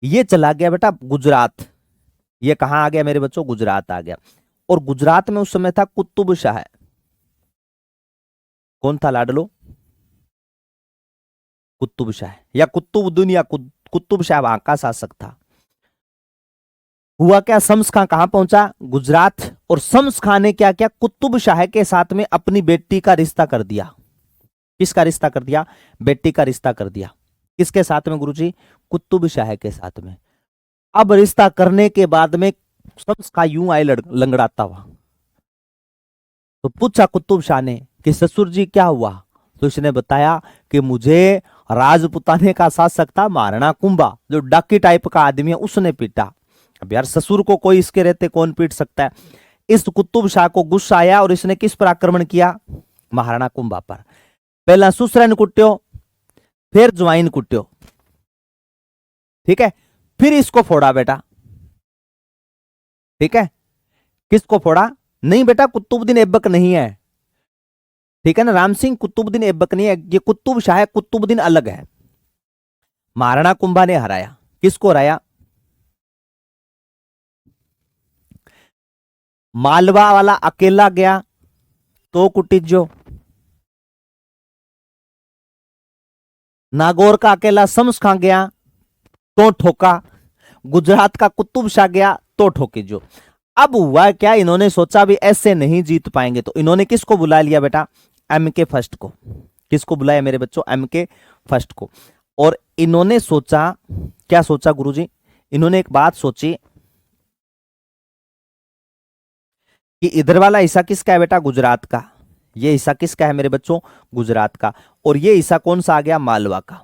ये चला गया बेटा गुजरात। ये कहां आ गया मेरे बच्चों? गुजरात आ गया। और गुजरात में उस समय था कुतुब शाह। कौन था लाडलो? कुतुब शाह, या कुतुबुद्दीन, या कुतुब शाह वहां का शासक था। हुआ क्या? शम्स खां कहां पहुंचा? गुजरात। और शम्स खां ने क्या किया? कुतुब शाह के साथ में अपनी बेटी का रिश्ता कर दिया। किसका रिश्ता कर दिया? बेटी का रिश्ता कर दिया। किसके साथ में गुरुजी? कुतुब शाह के साथ में। अब रिश्ता करने के बाद में शम्स खां यूं आए लंगड़ाता हुआ। तो पूछा कुतुब शाह ने कि ससुर जी क्या हुआ? तो इसने बताया कि मुझे राजपुताने का शासक था महाराणा कुंभा, जो डाकी टाइप का आदमी है, उसने पीटा। अब यार ससुर को कोई इसके रहते कौन पीट सकता है? इस कुतुब शाह को गुस्सा आया और इसने किस पर आक्रमण किया? महाराणा कुंभा पर। पहला सुसरन कुट्यो, फिर ज्वाइन कुट्यो। ठीक है, फिर इसको फोड़ा बेटा। ठीक है, किसको फोड़ा? नहीं बेटा, कुतुबुद्दीन ऐबक नहीं है। ठीक है ना, राम सिंह कुतुबुद्दीन ऐबक नहीं है, ये कुतुब शाह है, कुतुबुद्दीन अलग है। महाराणा कुंभा ने हराया। किसको हराया? मालवा वाला अकेला गया तो कुटिजो, नागौर का अकेला शम्स खां गया तो ठोका, गुजरात का कुतुब शाह गया तो ठोकी जो। अब हुआ क्या? इन्होंने सोचा भी ऐसे नहीं जीत पाएंगे, तो इन्होंने किसको बुला लिया बेटा? MK फर्स्ट को। किसको बुलाया मेरे बच्चों? MK फर्स्ट को। और इन्होंने सोचा, क्या सोचा गुरुजी? इन्होंने एक बात सोची कि इधर वाला हिस्सा किसका है बेटा? गुजरात का। ये हिस्सा किसका है मेरे बच्चों? गुजरात का। और ये हिस्सा कौन सा आ गया? मालवा का।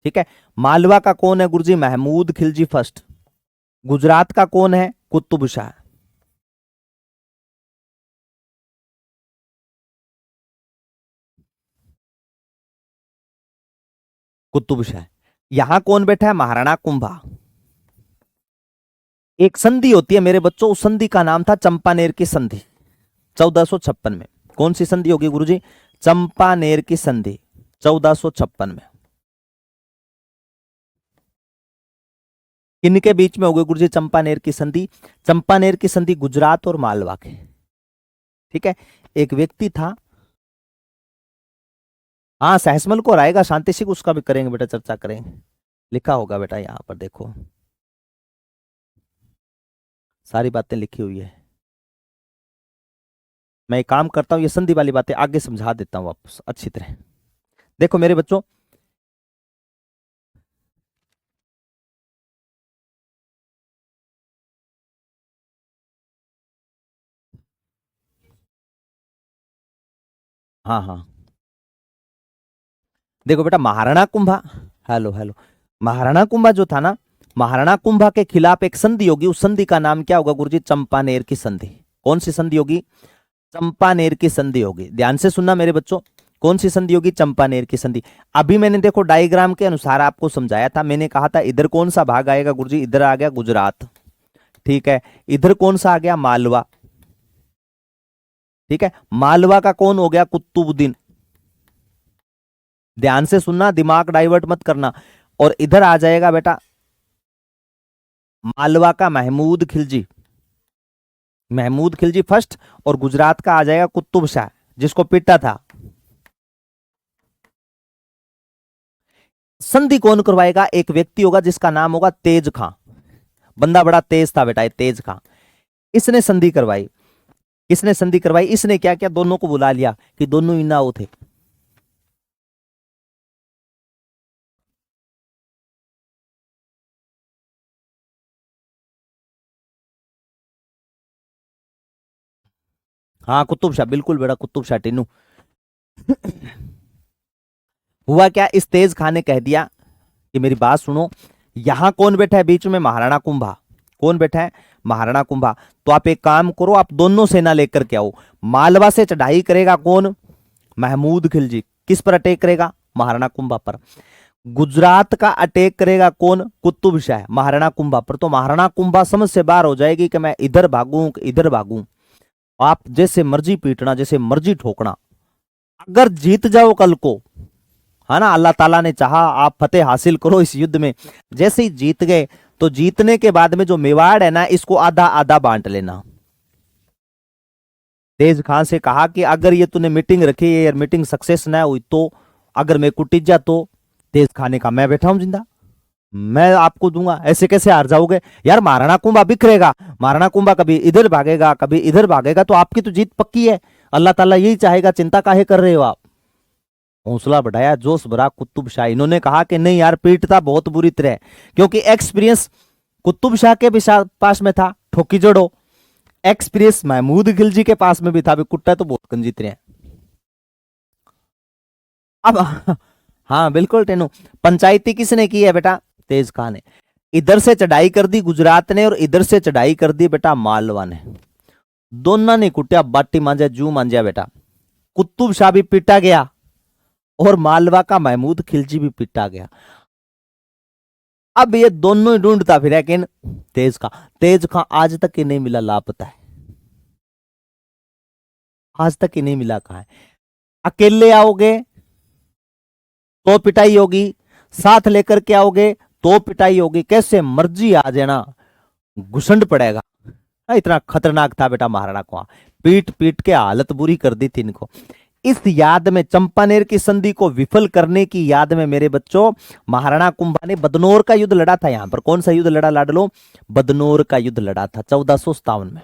ठीक है, मालवा का कौन है गुरुजी? महमूद खिलजी फर्स्ट। गुजरात का कौन है? कुतुब शाह। कुतुब शाह। यहां कौन बैठा है? महाराणा कुंभा। एक संधि होती है मेरे बच्चों, उस संधि का नाम था चंपानेर की संधि, 1456 में। कौन सी संधि होगी गुरुजी? चंपानेर की संधि, 1456 में। किनके बीच में होगी गुरुजी चंपानेर की संधि? चंपानेर की संधि गुजरात और मालवा के। ठीक है, एक व्यक्ति था, हाँ सहसमल को आएगा, शांति सिंह, उसका भी करेंगे बेटा, चर्चा करेंगे। लिखा होगा बेटा यहां पर देखो, सारी बातें लिखी हुई है। मैं एक काम करता हूं, ये संधि वाली बातें आगे समझा देता हूं वापस अच्छी तरह। देखो मेरे बच्चों, हाँ हाँ, देखो बेटा महाराणा कुंभा हेलो हेलो। महाराणा कुंभा जो था ना, महाराणा कुंभा के खिलाफ एक संधि होगी, उस संधि का नाम क्या होगा गुरुजी? चंपानेर की संधि। कौन सी संधि होगी? चंपानेर की संधि होगी। ध्यान से सुनना मेरे बच्चों, कौन सी संधि होगी? चंपानेर की संधि। अभी मैंने देखो डायग्राम के अनुसार आपको समझाया था, मैंने कहा था इधर कौन सा भाग आएगा गुरुजी? इधर आ गया गुजरात, ठीक है। इधर कौन सा आ गया? मालवा, ठीक है। मालवा का कौन हो गया? कुतुबुद्दीन। ध्यान से सुनना, दिमाग डाइवर्ट मत करना। और इधर आ जाएगा बेटा मालवा का महमूद खिलजी, महमूद खिलजी फर्स्ट। और गुजरात का आ जाएगा कुतुब शाह, जिसको पीटा था। संधि कौन करवाएगा? एक व्यक्ति होगा जिसका नाम होगा तेज खां। बंदा बड़ा तेज था बेटा, ये तेज खां। इसने संधि करवाई। इसने संधि करवाई, इसने क्या किया? दोनों को बुला लिया कि दोनों इनाओ थे। हाँ कुतुब शाह, बिल्कुल बेटा, कुतुब शाह टीनू। हुआ क्या? इस तेज खां ने कह दिया कि मेरी बात सुनो, यहां कौन बैठा है बीच में? महाराणा कुंभा। कौन बैठा है? महाराणा कुंभा। तो आप एक काम करो, आप दोनों सेना लेकर के आओ। मालवा से चढ़ाई करेगा कौन? महमूद खिलजी। किस पर अटैक करेगा? महाराणा कुंभा पर। गुजरात का अटैक करेगा कौन? कुतुब शाह, महाराणा कुंभा पर। तो महाराणा कुंभा समझ से बाहर हो जाएगी कि मैं इधर भागूं कि इधर भागूं। आप जैसे मर्जी पीटना, जैसे मर्जी ठोकना। अगर जीत जाओ कल को, है ना, अल्लाह ताला ने चाहा आप फतेह हासिल करो इस युद्ध में, जैसे ही जीत गए तो जीतने के बाद में जो मेवाड़ है ना, इसको आधा आधा बांट लेना। तेज खान से कहा कि अगर ये तूने मीटिंग रखी है, यार मीटिंग सक्सेस ना हुई तो अगर मैं कुटित जा तो? तेज खान ने कहा मैं बैठा हूं जिंदा, मैं आपको दूंगा, ऐसे कैसे हार जाओगे? यार महाराणा कुंभा बिखरेगा, महाराणा कुंभा कभी इधर भागेगा कभी इधर भागेगा, तो आपकी तो जीत पक्की है। अल्लाह ताला यही चाहेगा, चिंता काहे कर रहे हो आप? हौसला बढ़ाया, जोश भरा कुतुब शाह। इन्होंने कहा कि नहीं यार, पीटता बहुत बुरी तरह, क्योंकि एक्सपीरियंस कुतुब शाह के भी पास में था, ठोकी जोड़ो। एक्सपीरियंस महमूद खिलजी के पास में भी था, भी कुट्टा तो बहुत कंजीत रहे हैं। अब हाँ बिल्कुल टेनू, पंचायती किसने की है बेटा? तेज खान ने। इधर से चढ़ाई कर दी गुजरात ने, और इधर से चढ़ाई कर दी बेटा मालवा ने। दोनों ने कुटिया, बाटी मांझा जू मांझा बेटा। कुतुब शाह भी पीटा गया और मालवा का महमूद खिलजी भी पीटा गया। अब ये दोनों ही ढूंढता फिर लेकिन तेज खां आज तक ही नहीं मिला, लापता है, आज तक ही नहीं मिला। कहां है? अकेले आओगे तो पिटाई होगी, साथ लेकर के आओगे तो पिटाई होगी, कैसे मर्जी आ जाना, घुसंड पड़ेगा। इतना खतरनाक था बेटा महाराणा कुंभा, पीट पीट के हालत बुरी कर दी थी इनको। इस याद में, चंपानेर की संधि को विफल करने की याद में मेरे बच्चों, महाराणा कुंभा ने बदनौर का युद्ध लड़ा था। यहां पर कौन सा युद्ध लड़ा लाडलो? बदनौर का युद्ध लड़ा था 1457 में,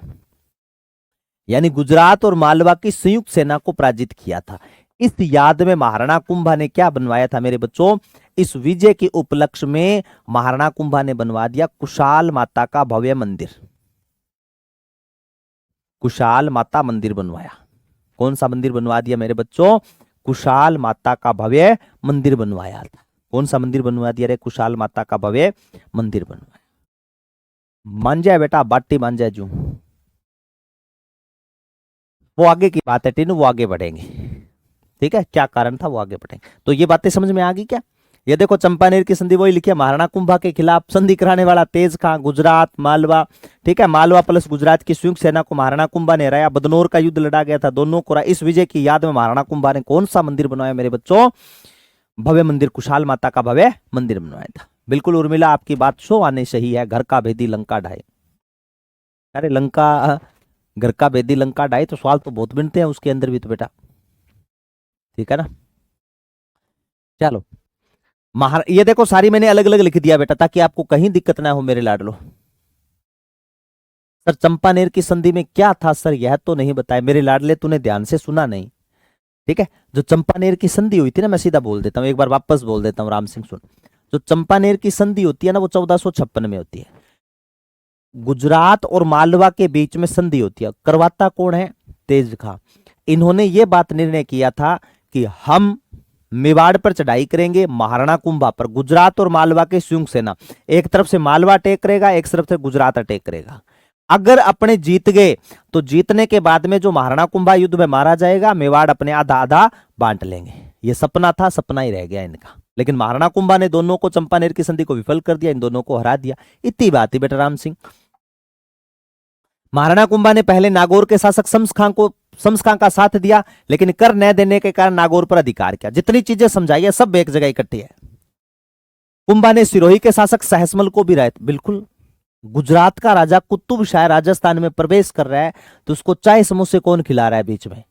यानी गुजरात और मालवा की संयुक्त सेना को पराजित किया था। इस याद में महाराणा कुंभा ने क्या बनवाया था मेरे बच्चों? इस विजय के उपलक्ष्य में महाराणा कुंभा ने बनवा दिया कुशाल माता का भव्य मंदिर। कुशाल माता मंदिर बनवाया। कौन सा मंदिर बनवा दिया मेरे बच्चों? कुशाल माता का भव्य मंदिर बनवाया था। कौन सा मंदिर बनवा दिया रे? कुशाल माता का भव्य मंदिर बनवाया। मांझा बेटा, बाटी मांझा जू, वो आगे की बात है टीनू, वो आगे बढ़ेंगे, ठीक है। क्या कारण था वो आगे बढ़ेंगे। तो ये बातें समझ में आ गई क्या? ये देखो चंपानेर की संधि वही लिखी है, महाराणा कुंभा के खिलाफ संधि कराने वाला तेज खां, गुजरात मालवा, ठीक है। मालवा प्लस गुजरात की संयुक्त सेना को महाराणा कुंभा ने हराया, बदनौर का युद्ध लड़ा गया था, दोनों को। इस विजय की याद में महाराणा कुंभा ने कौन सा मंदिर बनवाया मेरे बच्चों? भव्य मंदिर, कुशाल माता का भव्य मंदिर बनवाया था। बिल्कुल उर्मिला, आपकी बात सो आने सही है। घर का भेदी लंका ढाए, अरे लंका, घर का भेदी लंका ढाए, तो सवाल तो बहुत बनते हैं उसके अंदर भी तो बेटा, ठीक है ना। चलो ये देखो सारी मैंने अलग अलग लिख दिया बेटा, ताकि आपको कहीं दिक्कत ना हो मेरे लाडलो। सर चंपानेर की संधि में क्या था सर, यह तो नहीं बताया मेरे लाडले, तूने ध्यान से सुना नहीं, ठीक है। जो चंपानेर की संधि हुई थी ना, मैं सीधा बोल देता हूं, एक बार वापस बोल देता हूं, राम सिंह सुन। जो चंपानेर की संधि होती है ना, वो 1456 में होती है। गुजरात और मालवा के बीच में संधि होती है। करवाता कौन है? तेज खां। इन्होंने ये बात निर्णय किया था कि हम मेवाड़ पर चढ़ाई करेंगे, महाराणा कुंभा पर। गुजरात और मालवा के संयुक्त सेना, एक तरफ से मालवा अटैक करेगा, एक तरफ से गुजरात अटैक करेगा। अगर अपने जीत गए तो जीतने के बाद में जो महाराणा कुंभा युद्ध में मारा जाएगा, मेवाड़ अपने आधा आधा बांट लेंगे। ये सपना था, सपना ही रह गया इनका। लेकिन महाराणा कुंभा ने दोनों को, चंपानेर की संधि को विफल कर दिया, इन दोनों को हरा दिया। इतनी बात ही बेटा राम सिंह। महाराणा कुंभा ने पहले नागौर के शासक शम्स खां का साथ दिया, लेकिन कर न देने के कारण नागौर पर अधिकार किया। जितनी चीजें समझाई है सब एक जगह इकट्ठी है। कुंभा ने सिरोही के शासक सहसमल को भी राय, बिल्कुल। गुजरात का राजा कुतुब शाह राजस्थान में प्रवेश कर रहा है तो उसको चाय समोसे कौन खिला रहा है बीच में?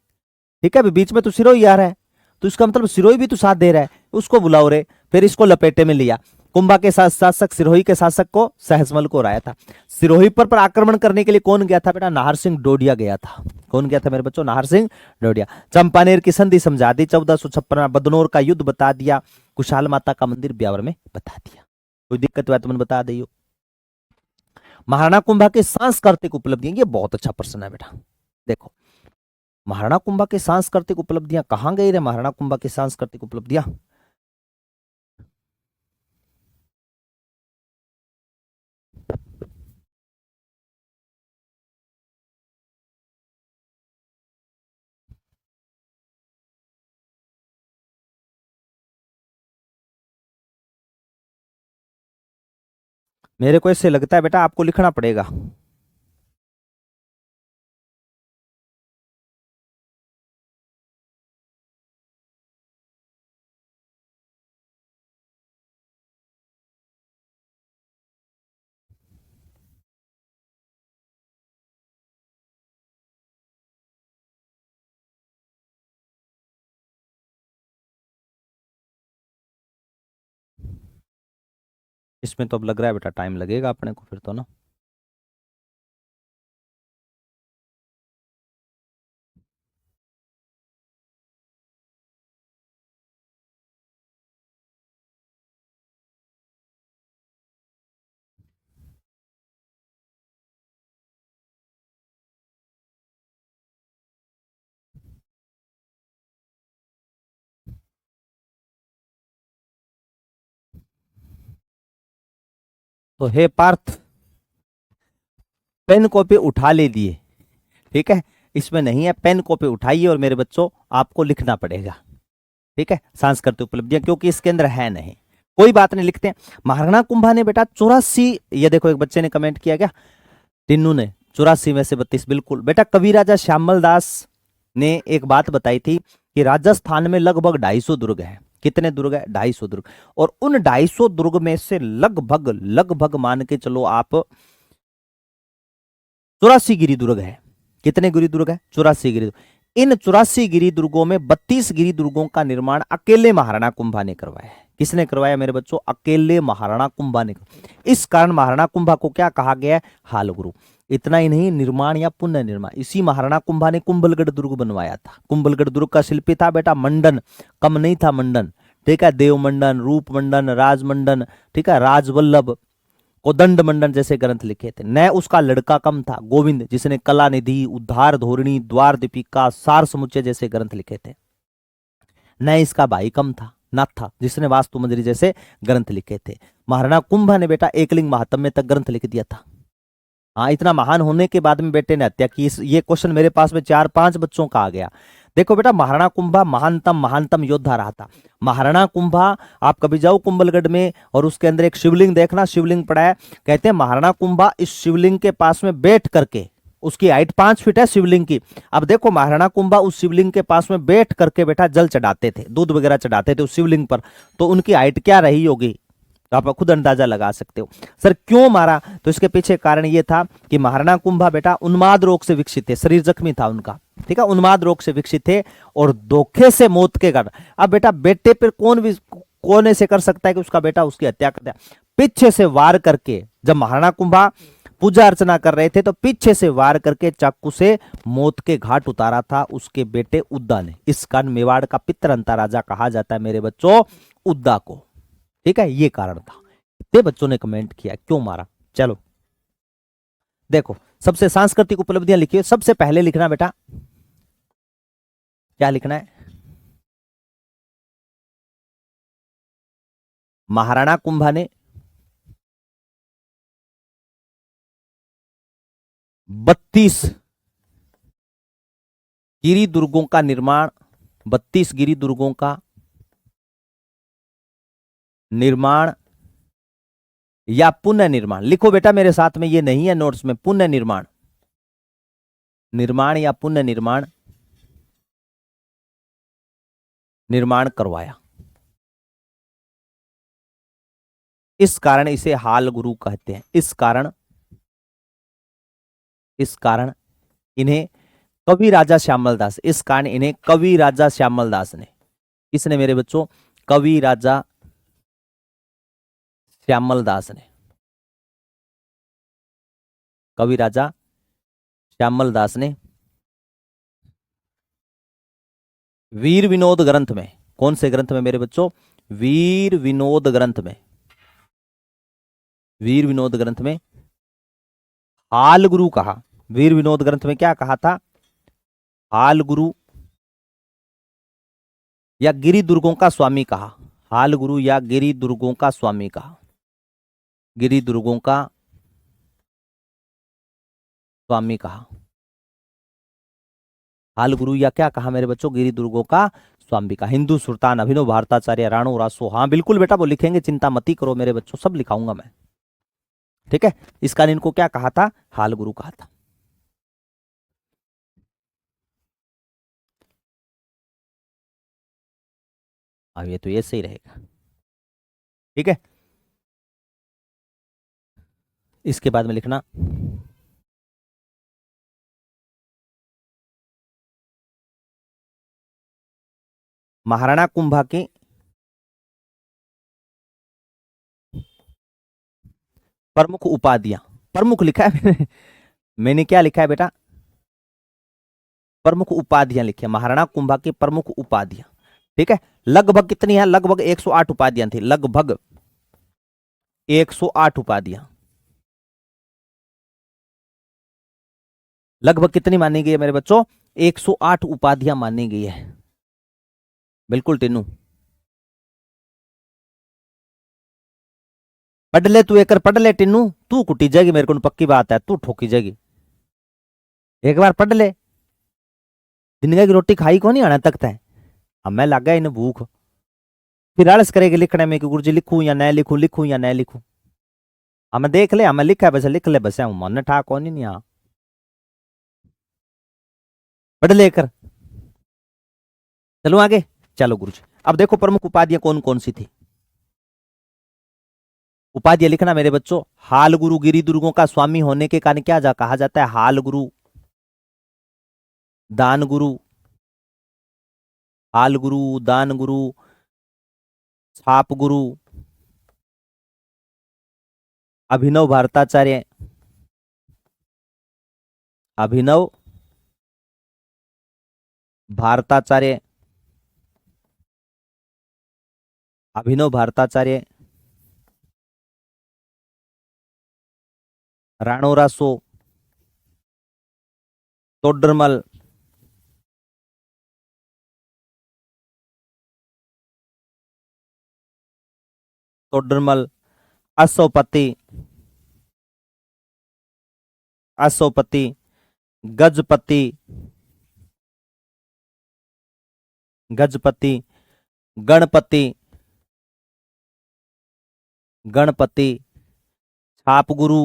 ठीक है, बीच में तो सिरोही आ रहा है, तो इसका मतलब सिरोही भी तो साथ दे रहा है, उसको बुलाओ रे। फिर इसको लपेटे में लिया। कुंभा के शासक सिरोही के शासक को सहसमल को राया था। सिरोही पर आक्रमण करने के लिए कौन गया था बेटा? नाहर सिंह डोडिया गया था। कौन गया था मेरे बच्चों? नाहर सिंह डोडिया। चंपानेर की संधि समझा दी 1456 में। बदनौर का युद्ध बता दिया। कुशाल माता का मंदिर ब्यावर में बता दिया। कोई दिक्कत हुआ तो मैंने बता दियो। महाराणा कुंभा के सांस्कृतिक उपलब्धियां, ये बहुत अच्छा प्रश्न है बेटा। देखो, महाराणा कुंभा के सांस्कृतिक उपलब्धियां कहां गई रे? महाराणा कुंभा की सांस्कृतिक उपलब्धियां मेरे को ऐसे लगता है बेटा आपको लिखना पड़ेगा। इसमें तो अब लग रहा है बेटा टाइम लगेगा अपने को फिर तो ना। तो हे पार्थ, पेन कॉपी उठा ले दिए, ठीक है? इसमें नहीं है, पेन कॉपी उठाइए और मेरे बच्चों आपको लिखना पड़ेगा, ठीक है? सांस्कृतिक उपलब्धियां, क्योंकि इसके अंदर है नहीं। कोई बात नहीं, लिखते हैं। महाराणा कुंभा ने बेटा 84, ये देखो एक बच्चे ने कमेंट किया क्या, टिन्नू ने, 84 में से 32, बिल्कुल बेटा। कवि राजा श्यामल दास ने एक बात बताई थी कि राजस्थान में लगभग 250 दुर्ग है। कितने दुर्ग है? 250 दुर्ग। और उन 250 दुर्ग में से लगभग लगभग मान के चलो आप 84 गिरी दुर्ग है। कितने गिरी दुर्ग है? 84 गिरी। इन 84 गिरी दुर्गों में 32 गिरी दुर्गों का निर्माण अकेले महाराणा कुंभा ने करवाया है। किसने करवाया मेरे बच्चों? अकेले महाराणा कुंभा ने। इस कारण महाराणा कुंभा को क्या कहा गया है? हाल गुरु। इतना ही नहीं, निर्माण या पुनः निर्माण, इसी महाराणा कुंभा ने कुंभलगढ़ दुर्ग बनवाया था। कुंभलगढ़ दुर्ग का शिल्पी था बेटा मंडन, कम नहीं था मंडन, ठीक है? देव मंडन, रूप मंडन, राज मंडन, ठीक है? राजवल्लभ, कोदंड मंडन जैसे ग्रंथ लिखे थे। न उसका लड़का कम था गोविंद, जिसने कला निधि, उद्धार धोरणी, द्वार दीपिका, सार समुच्चय जैसे ग्रंथ लिखे थे। न इसका भाई कम था नाथा, जिसने वास्तु मंजरी जैसे ग्रंथ लिखे थे। महाराणा कुंभा ने बेटा एकलिंग महात्म्य तक ग्रंथ लिख दिया था। हाँ, इतना महान होने के बाद में बेटे ने हत्या की। ये क्वेश्चन मेरे पास में 4-5 बच्चों का आ गया। देखो बेटा, महाराणा कुंभा महानतम योद्धा रहा था। महाराणा कुंभा, आप कभी जाओ कुंभलगढ़ में और उसके अंदर एक शिवलिंग देखना, शिवलिंग पड़ा है। कहते हैं महाराणा कुंभा इस शिवलिंग के पास में बैठ करके, उसकी हाइट 5 फीट है शिवलिंग की। अब देखो, महाराणा कुंभा उस शिवलिंग के पास में बैठ करके बेटा जल चढ़ाते थे, दूध वगैरह चढ़ाते थे उस शिवलिंग पर। तो उनकी हाइट क्या रही होगी, तो आप खुद अंदाजा लगा सकते हो। सर क्यों मारा? तो इसके पीछे कारण यह था कि महाराणा कुंभा बेटा उन्माद रोग से विकसित थे, शरीर जख्मी था उनका, ठीक है? उन्माद रोग से विकसित थे और धोखे से मौत के कारण। अब बेटा बेटे पर कौन ऐसे कर सकता है कि उसका बेटा उसकी हत्या कर दिया? पीछे से वार करके, जब महाराणा कुंभा पूजा अर्चना कर रहे थे तो पीछे से वार करके चाकू से मौत के घाट उतारा था उसके बेटे उद्दा ने। इस कारण मेवाड़ का पितरंता राजा कहा जाता है मेरे बच्चों उद्दा को, ठीक है? ये कारण था। इतने बच्चों ने कमेंट किया क्यों मारा। चलो देखो, सबसे सांस्कृतिक उपलब्धियां लिखिए। सबसे पहले लिखना बेटा, क्या लिखना है? महाराणा कुंभा ने 32 गिरी दुर्गों का निर्माण, 32 गिरी दुर्गों का निर्माण या पुनः निर्माण, लिखो बेटा मेरे साथ में, ये नहीं है नोट्स में, पुनः निर्माण, निर्माण या पुनः निर्माण, निर्माण करवाया। इस कारण इसे हाल गुरु कहते हैं। इस कारण इन्हें कवि राजा श्यामल दास, इस कारण इन्हें कवि राजा श्यामल दास ने, किसने मेरे बच्चों, कवि राजा श्यामल दास ने, कवि राजा श्यामल दास ने वीर विनोद ग्रंथ में, कौन से ग्रंथ में मेरे बच्चों, वीर विनोद ग्रंथ में, वीर विनोद ग्रंथ में हाल गुरु कहा। वीर विनोद ग्रंथ में क्या कहा था, हाल गुरु या गिरी दुर्गों का स्वामी कहा, हाल गुरु या गिरी दुर्गों का स्वामी कहा, गिरी दुर्गों का स्वामी कहा, हाल गुरु या क्या कहा मेरे बच्चों, गिरी दुर्गों का स्वामी कहा। हिंदू सुल्तान अभिनव भारताचार्य राणो रासो, हाँ बिल्कुल बेटा वो लिखेंगे, चिंता मत ही करो मेरे बच्चों, सब लिखाऊंगा मैं, ठीक है। इस कारण इनको क्या कहा था, हाल गुरु कहा था। अब ये तो ये सही रहेगा, ठीक है। इसके बाद में लिखना महाराणा कुंभा की प्रमुख उपाधियां, प्रमुख लिखा है मैंने, मैंने क्या लिखा है बेटा, प्रमुख उपाधियां लिखी है, महाराणा कुंभा की प्रमुख उपाधियां, ठीक है। लगभग कितनी है, लगभग 108 उपाधियां थी, लगभग 108 उपाधियां, लगभग कितनी मानी गई है मेरे बच्चों, 108 उपाधियां मानी गई है, बिल्कुल टिन्नू। पढ़ ले तू, एक पढ़ ले टिन्नू, तू कुटी जाएगी, मेरे को पक्की बात है, तू ठोकी जाएगी, एक बार पढ़ ले। दिन की रोटी खाई को नहीं आना तक है, अब मैं लग गया इन भूख, फिर आलस करेगी लिखने में कि गुरुजी लिखूं या न लिखूं, लिखूं या न लिखूं। हमें देख ले, हमें लिखा है बस, लिख ले बस, मन ठा कौन नहीं यहाँ, पढ़ लेकर चलो आगे। चलो गुरुजी, अब देखो प्रमुख उपाधियां कौन कौन सी थी, उपाधियां लिखना मेरे बच्चों। हाल गुरु गिरी दुर्गों का स्वामी होने के कारण क्या कहा जाता है, हाल गुरु, दान गुरु, हाल गुरु, दान गुरु, छाप गुरु, अभिनव भारताचार्य, अभिनव भारताचार्य, अभिनव भारताचार्य, राणोरा सो, तोडरमल, तोडरमल, असोपति, असोपति, गजपति, गजपति, गणपति, गणपति, छाप गुरु,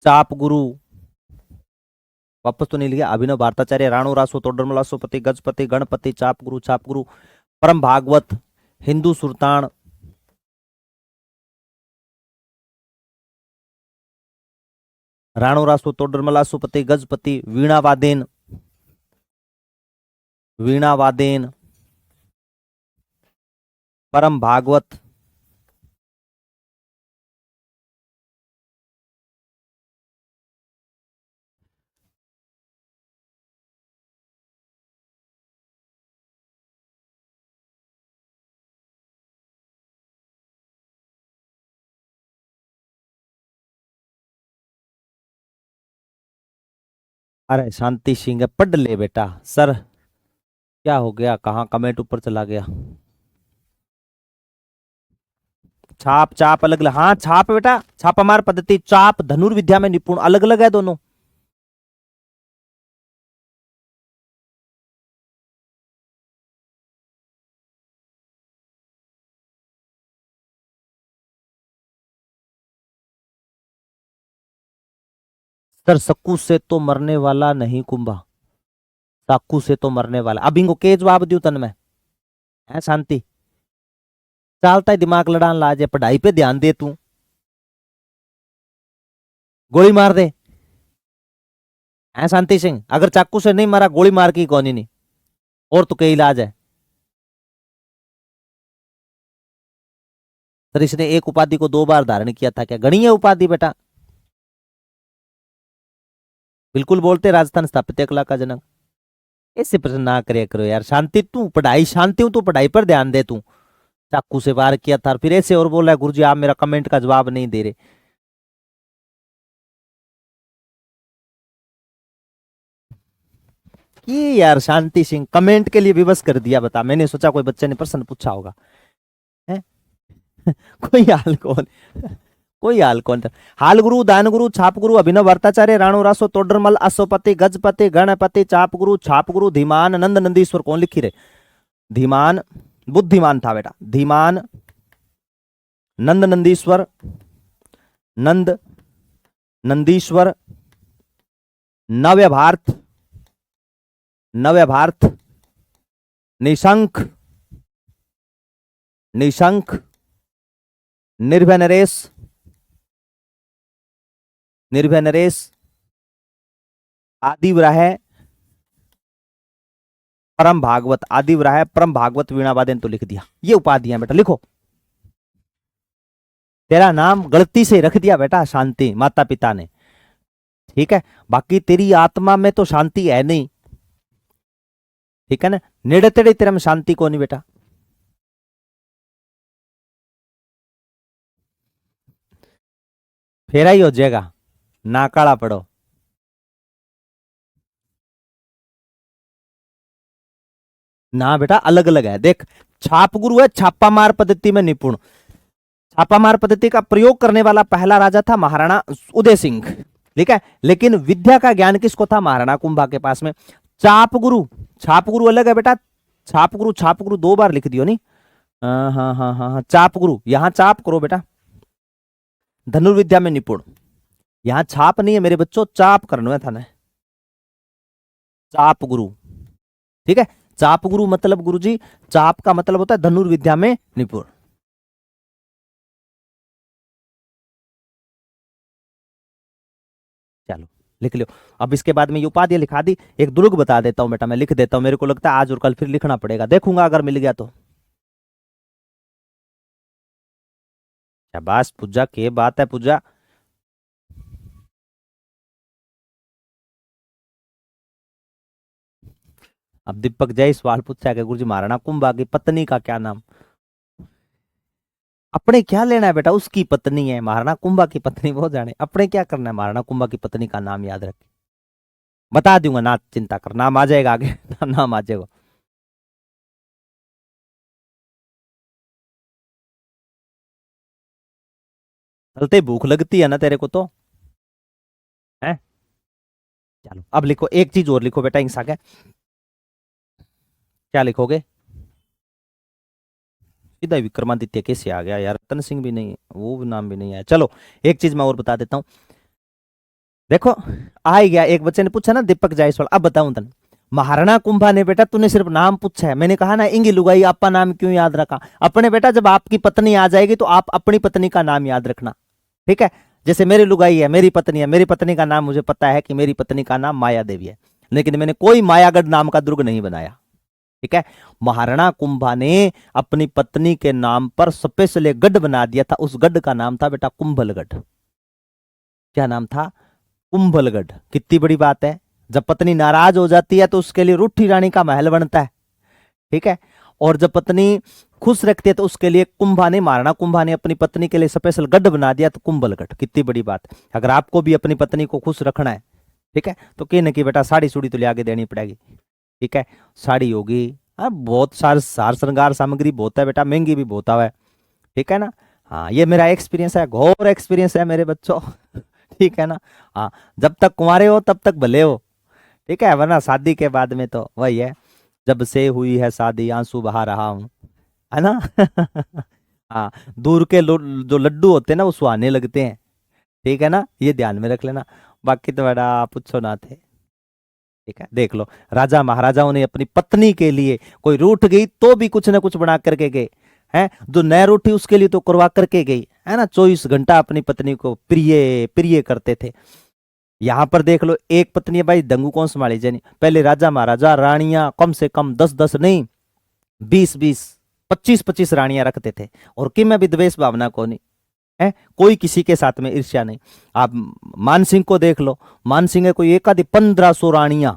चाप गुरु, वापस तो नहीं लिया, अभिनव भारताचार्य, राणो रासो, तोडरमल, असोपति, गजपति, गणपति, चाप गुरु, छाप गुरु, परम भागवत, हिंदू सुल्तान, राणो रासो, तोडरमल, असोपति, गजपति, वीणा वादेन, वीणा वादेन, परम भागवत, अरे शांति सिंह, पढ़ ले बेटा। सर क्या हो गया, कहाँ कमेंट ऊपर चला गया। छाप चाप अलग अलग, हाँ छाप बेटा, छापामार पद्धति, चाप धनुर्विद्या में निपुण, अलग अलग है दोनों। सर सक्कू से तो मरने वाला नहीं कुंभा, साकू से तो मरने वाला। अब इनको के जवाब दू तन में है शांति, चालता है दिमाग लड़ान लाजे, पढ़ाई पे ध्यान दे तू, गोली मार दे है शांति सिंह। अगर चाकू से नहीं मारा, गोली मार की कौन ही नहीं, और तो कई इलाज है। सर इसने एक उपाधि को 2 बार धारण किया था, क्या गणी है उपाधि बेटा? बिल्कुल बोलते, राजस्थान स्थापत्य कला का जनक। ऐसे प्रश्न ना करे करो यार शांति, तू पढ़ाई, शांति हूं तू पढ़ाई पर ध्यान दे तू। चाकू से वार किया था, फिर ऐसे और बोला है गुरुजी आप मेरा कमेंट का जवाब नहीं दे रहे। ये यार शांति सिंह कमेंट के लिए विवश कर दिया, बता, मैंने सोचा कोई बच्चे ने प्रश्न पूछा होगा है? कोई हाल कौन, कोई हाल कौन था? हाल गुरु, दान गुरु, छाप गुरु, अभिनव भट्टाचार्य, राणो रासो, तोडरमल, अशोपति, गजपति, गणपति, चाप गुरु, छाप गुरु, धीमान, नंद नंदीश्वर। कौन लिखी रहे? धीमान बुद्धिमान था बेटा, धीमान, नंद नंदीश्वर, नंद नंदीश्वर, नव्य भारत, नव्य भारत, निशंक, निशंक, निर्भय नरेश, निर्भय नरेश, आदिवराह, परम भागवत, आदिवराह, परम भागवत, वीणावादन। तो लिख दिया, ये उपाधियां बेटा लिखो। तेरा नाम गलती से रख दिया बेटा शांति, माता पिता ने, ठीक है? बाकी तेरी आत्मा में तो शांति है नहीं, ठीक है ना? नेड़े तेड़े तेरे में शांति को नहीं बेटा। फेरा ही हो जाएगा, नाकाड़ा पड़ो। ना बेटा अलग अलग है, देख छाप गुरु है छापामार पद्धति में निपुण, छापामार पद्धति का प्रयोग करने वाला पहला राजा था महाराणा उदय सिंह, ठीक है? लेकिन विद्या का ज्ञान किसको था? महाराणा कुंभा के पास में। चाप गुरु, छाप गुरु अलग है बेटा, छाप गुरु, छाप गुरु 2 बार लिख दियो नहीं, हाँ हाँ हाँ हाँ हाँ, चाप गुरु, यहां चाप करो बेटा, धनुर्विद्या में निपुण, यहां छाप नहीं है मेरे बच्चों, चाप करना था ना, चाप गुरु, ठीक है? चाप गुरु मतलब गुरुजी, चाप का मतलब होता है धनुर्विद्या में निपुण। चलो लिख लो। अब इसके बाद में ये उपाधि लिखा दी, एक दुर्ग बता देता हूं बेटा, मैं लिख देता हूं, मेरे को लगता है आज और कल फिर लिखना पड़ेगा, देखूंगा अगर मिल गया तो। शाबाश पूजा, के बात है पूजा। अब दीपक जय सवाल पूछा है गुरुजी महाराणा कुंभा की पत्नी का क्या नाम? अपने क्या लेना है बेटा, उसकी पत्नी है, महाराणा कुंभा की पत्नी वो जाने, अपने क्या करना है? महाराणा कुंभा की पत्नी का नाम याद रख, बता दूंगा ना चिंता कर, नाम आ जाएगा आगे नाम आ जाएगा। चलते भूख लगती है ना तेरे को तो, है? चलो अब लिखो, एक चीज और लिखो बेटा इंसा, क्या लिखोगे? सीधा विक्रमादित्य कैसे आ गया यार, रतन सिंह भी नहीं, वो भी नाम भी नहीं आया। चलो एक चीज मैं और बता देता हूं, देखो आ ही गया, एक बच्चे ने पूछा ना दीपक जायसवाल, अब बताऊं तन, महाराणा कुंभा ने बेटा तूने सिर्फ नाम पूछा है, मैंने कहा ना इंगी लुगाई आपका नाम क्यों याद रखा? अपने बेटा जब आपकी पत्नी आ जाएगी तो आप अपनी पत्नी का नाम याद रखना, ठीक है? जैसे मेरी लुगाई है, मेरी पत्नी है, मेरी पत्नी का नाम मुझे पता है कि मेरी पत्नी का नाम माया देवी है, लेकिन मैंने कोई मायागढ़ नाम का दुर्ग नहीं बनाया, ठीक है? महाराणा कुंभा ने अपनी पत्नी के नाम पर स्पेशल एक गढ़ बना दिया था, उस गढ़ का नाम था बेटा कुंभलगढ़। क्या नाम था? कुंभलगढ़। कितनी बड़ी बात है, जब पत्नी नाराज हो जाती है तो उसके लिए रूठी रानी का महल बनता है, ठीक है? और जब पत्नी खुश रखती है तो उसके लिए कुंभा ने, महाराणा कुंभा ने अपनी पत्नी के लिए स्पेशल गढ़ बना दिया, तो कुंभलगढ़। कितनी बड़ी बात है। अगर आपको भी अपनी पत्नी को खुश रखना है, ठीक है, तो कहीं ना कहीं बेटा साड़ी सुड़ी तो ले आगे देनी पड़ेगी, ठीक है? साड़ी होगी, हाँ बहुत सारे सार श्रृंगार सामग्री बहुत है बेटा, महंगी भी बहुत है, ठीक है ना? हाँ, ये मेरा एक्सपीरियंस है, घोर एक्सपीरियंस है मेरे बच्चों। ठीक है ना। हाँ, जब तक कुंवारे हो तब तक भले हो, ठीक है, वरना शादी के बाद में तो वही है, जब से हुई है शादी आंसू बहा रहा हूँ, है ना। हाँ, दूर के जो लड्डू होते हैं ना वो सुहाने लगते हैं, ठीक है ना, ये ध्यान में रख लेना। बाकी तो बेटा पूछो ना थे, ठीक है। देख लो, राजा महाराजाओं ने अपनी पत्नी के लिए, कोई रूठ गई तो भी कुछ ना कुछ बना करके गए हैं, जो न रूठी उसके लिए तो करवा करके गई, है ना, 24 घंटा अपनी पत्नी को प्रिय प्रिय करते थे। यहां पर देख लो, एक पत्नी है भाई, दंगू कौन संभाली जानी, पहले राजा महाराजा रानियां कम से कम 10-10 नहीं, 20-20, 25-25 रानियां रखते थे, और कि मैं विद्वेष भावना को नहीं है, कोई किसी के साथ में ईर्ष्या नहीं। आप मानसिंह को देख लो, मानसिंह है कोई एक आधी 1500 रानियां,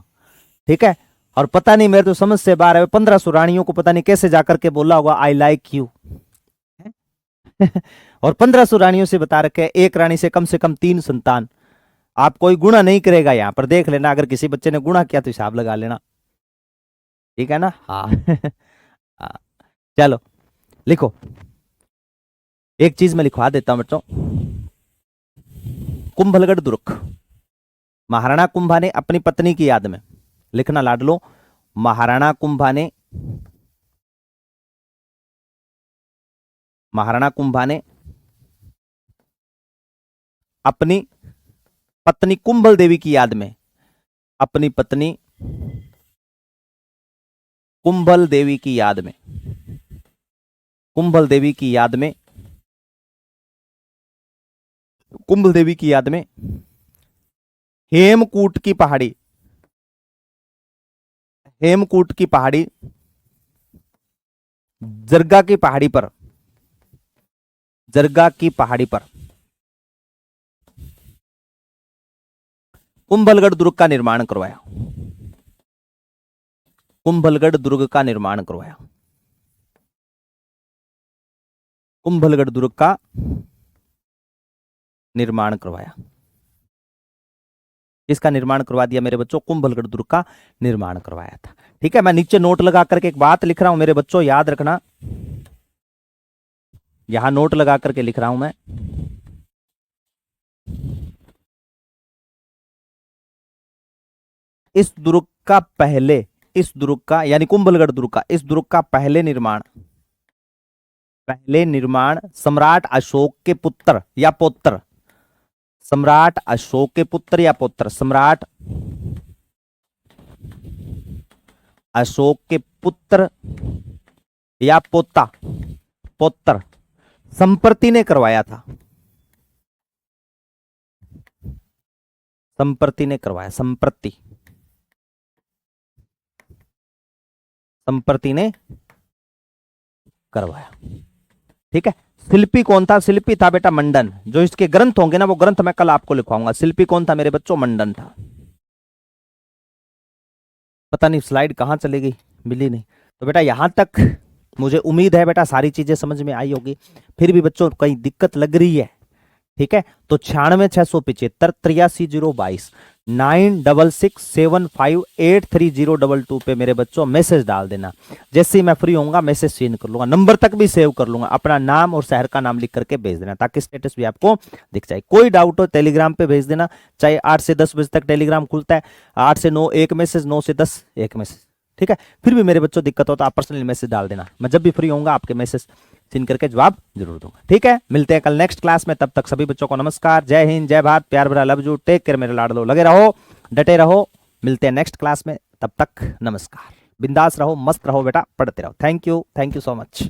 ठीक है, और पता नहीं, मेरे तो समझ से बाहर है, 1500 रानियों को पता नहीं कैसे जाकर के बोला होगा आई लाइक यू। और 1500 रानियों से बता रखे, एक रानी से कम 3 संतान। आप कोई गुणा नहीं करेगा, यहां पर देख लेना, अगर किसी बच्चे ने गुणा किया तो हिसाब लगा लेना, ठीक है ना। हाँ। हाँ, चलो लिखो, एक चीज मैं लिखवा देता हूं बच्चों, कुंभलगढ़ दुर्ग, महाराणा कुंभा ने अपनी पत्नी की याद में, लिखना लाडलो, महाराणा कुंभा ने, महाराणा कुंभा ने अपनी पत्नी कुंभल देवी की याद में, अपनी पत्नी कुंभल देवी की याद में, कुंभल देवी की याद में, कुंभल देवी की याद में हेमकूट की पहाड़ी, हेमकूट की पहाड़ी, जरगा की पहाड़ी पर, जरगा की पहाड़ी पर कुंभलगढ़ दुर्ग का निर्माण करवाया, कुंभलगढ़ दुर्ग का निर्माण करवाया, कुंभलगढ़ दुर्ग का निर्माण करवाया। इसका निर्माण करवा दिया मेरे बच्चों, कुंभलगढ़ दुर्ग का निर्माण करवाया था, ठीक है। मैं नीचे नोट लगा करके एक बात लिख रहा हूं मेरे बच्चों, याद रखना, यहां नोट लगा करके लिख रहा हूं मैं, इस दुर्ग का पहले, इस दुर्ग का यानी कुंभलगढ़ दुर्ग का, इस दुर्ग का पहले निर्माण, पहले निर्माण सम्राट अशोक के पुत्र या पौत्र, सम्राट अशोक के पुत्र या पौत्र, सम्राट अशोक के पुत्र या पोता, पौत्र संप्रति ने करवाया था, संप्रति ने करवाया, संप्रति, संप्रति ने करवाया, ठीक है। शिल्पी कौन था, शिल्पी था बेटा मंडन, जो इसके ग्रंथ होंगे ना वो ग्रंथ मैं कल आपको लिखवाऊंगा, शिल्पी कौन था मेरे बच्चों, मंडन था। पता नहीं स्लाइड कहां चली गई, मिली नहीं, तो बेटा यहां तक मुझे उम्मीद है बेटा सारी चीजें समझ में आई होगी। फिर भी बच्चों कहीं दिक्कत लग रही है, ठीक है, तो 96,675,83,022 9667583022 पे मेरे बच्चों मैसेज डाल देना। जैसे ही मैं फ्री होऊंगा मैसेज सीन कर लूंगा, नंबर तक भी सेव कर लूंगा, अपना नाम और शहर का नाम लिख करके भेज देना, ताकि स्टेटस भी आपको दिख जाए। कोई डाउट हो टेलीग्राम पे भेज देना, चाहे 8 से 10 बजे तक टेलीग्राम खुलता है, 8 से 9 एक मैसेज, 9 से 10 एक मैसेज, ठीक है। फिर भी मेरे बच्चों दिक्कत हो तो आप पर्सनली मैसेज डाल देना, मैं जब भी फ्री होऊंगा आपके मैसेज सीन करके जवाब जरूर दूंगा, ठीक है। मिलते हैं कल नेक्स्ट क्लास में, तब तक सभी बच्चों को नमस्कार, जय हिंद, जय भारत, प्यार भरा लव यू, टेक केयर मेरे लाडलो, लगे रहो, डटे रहो, मिलते हैं नेक्स्ट क्लास में, तब तक नमस्कार, बिंदास रहो, मस्त रहो बेटा, पढ़ते रहो, थैंक यू सो मच।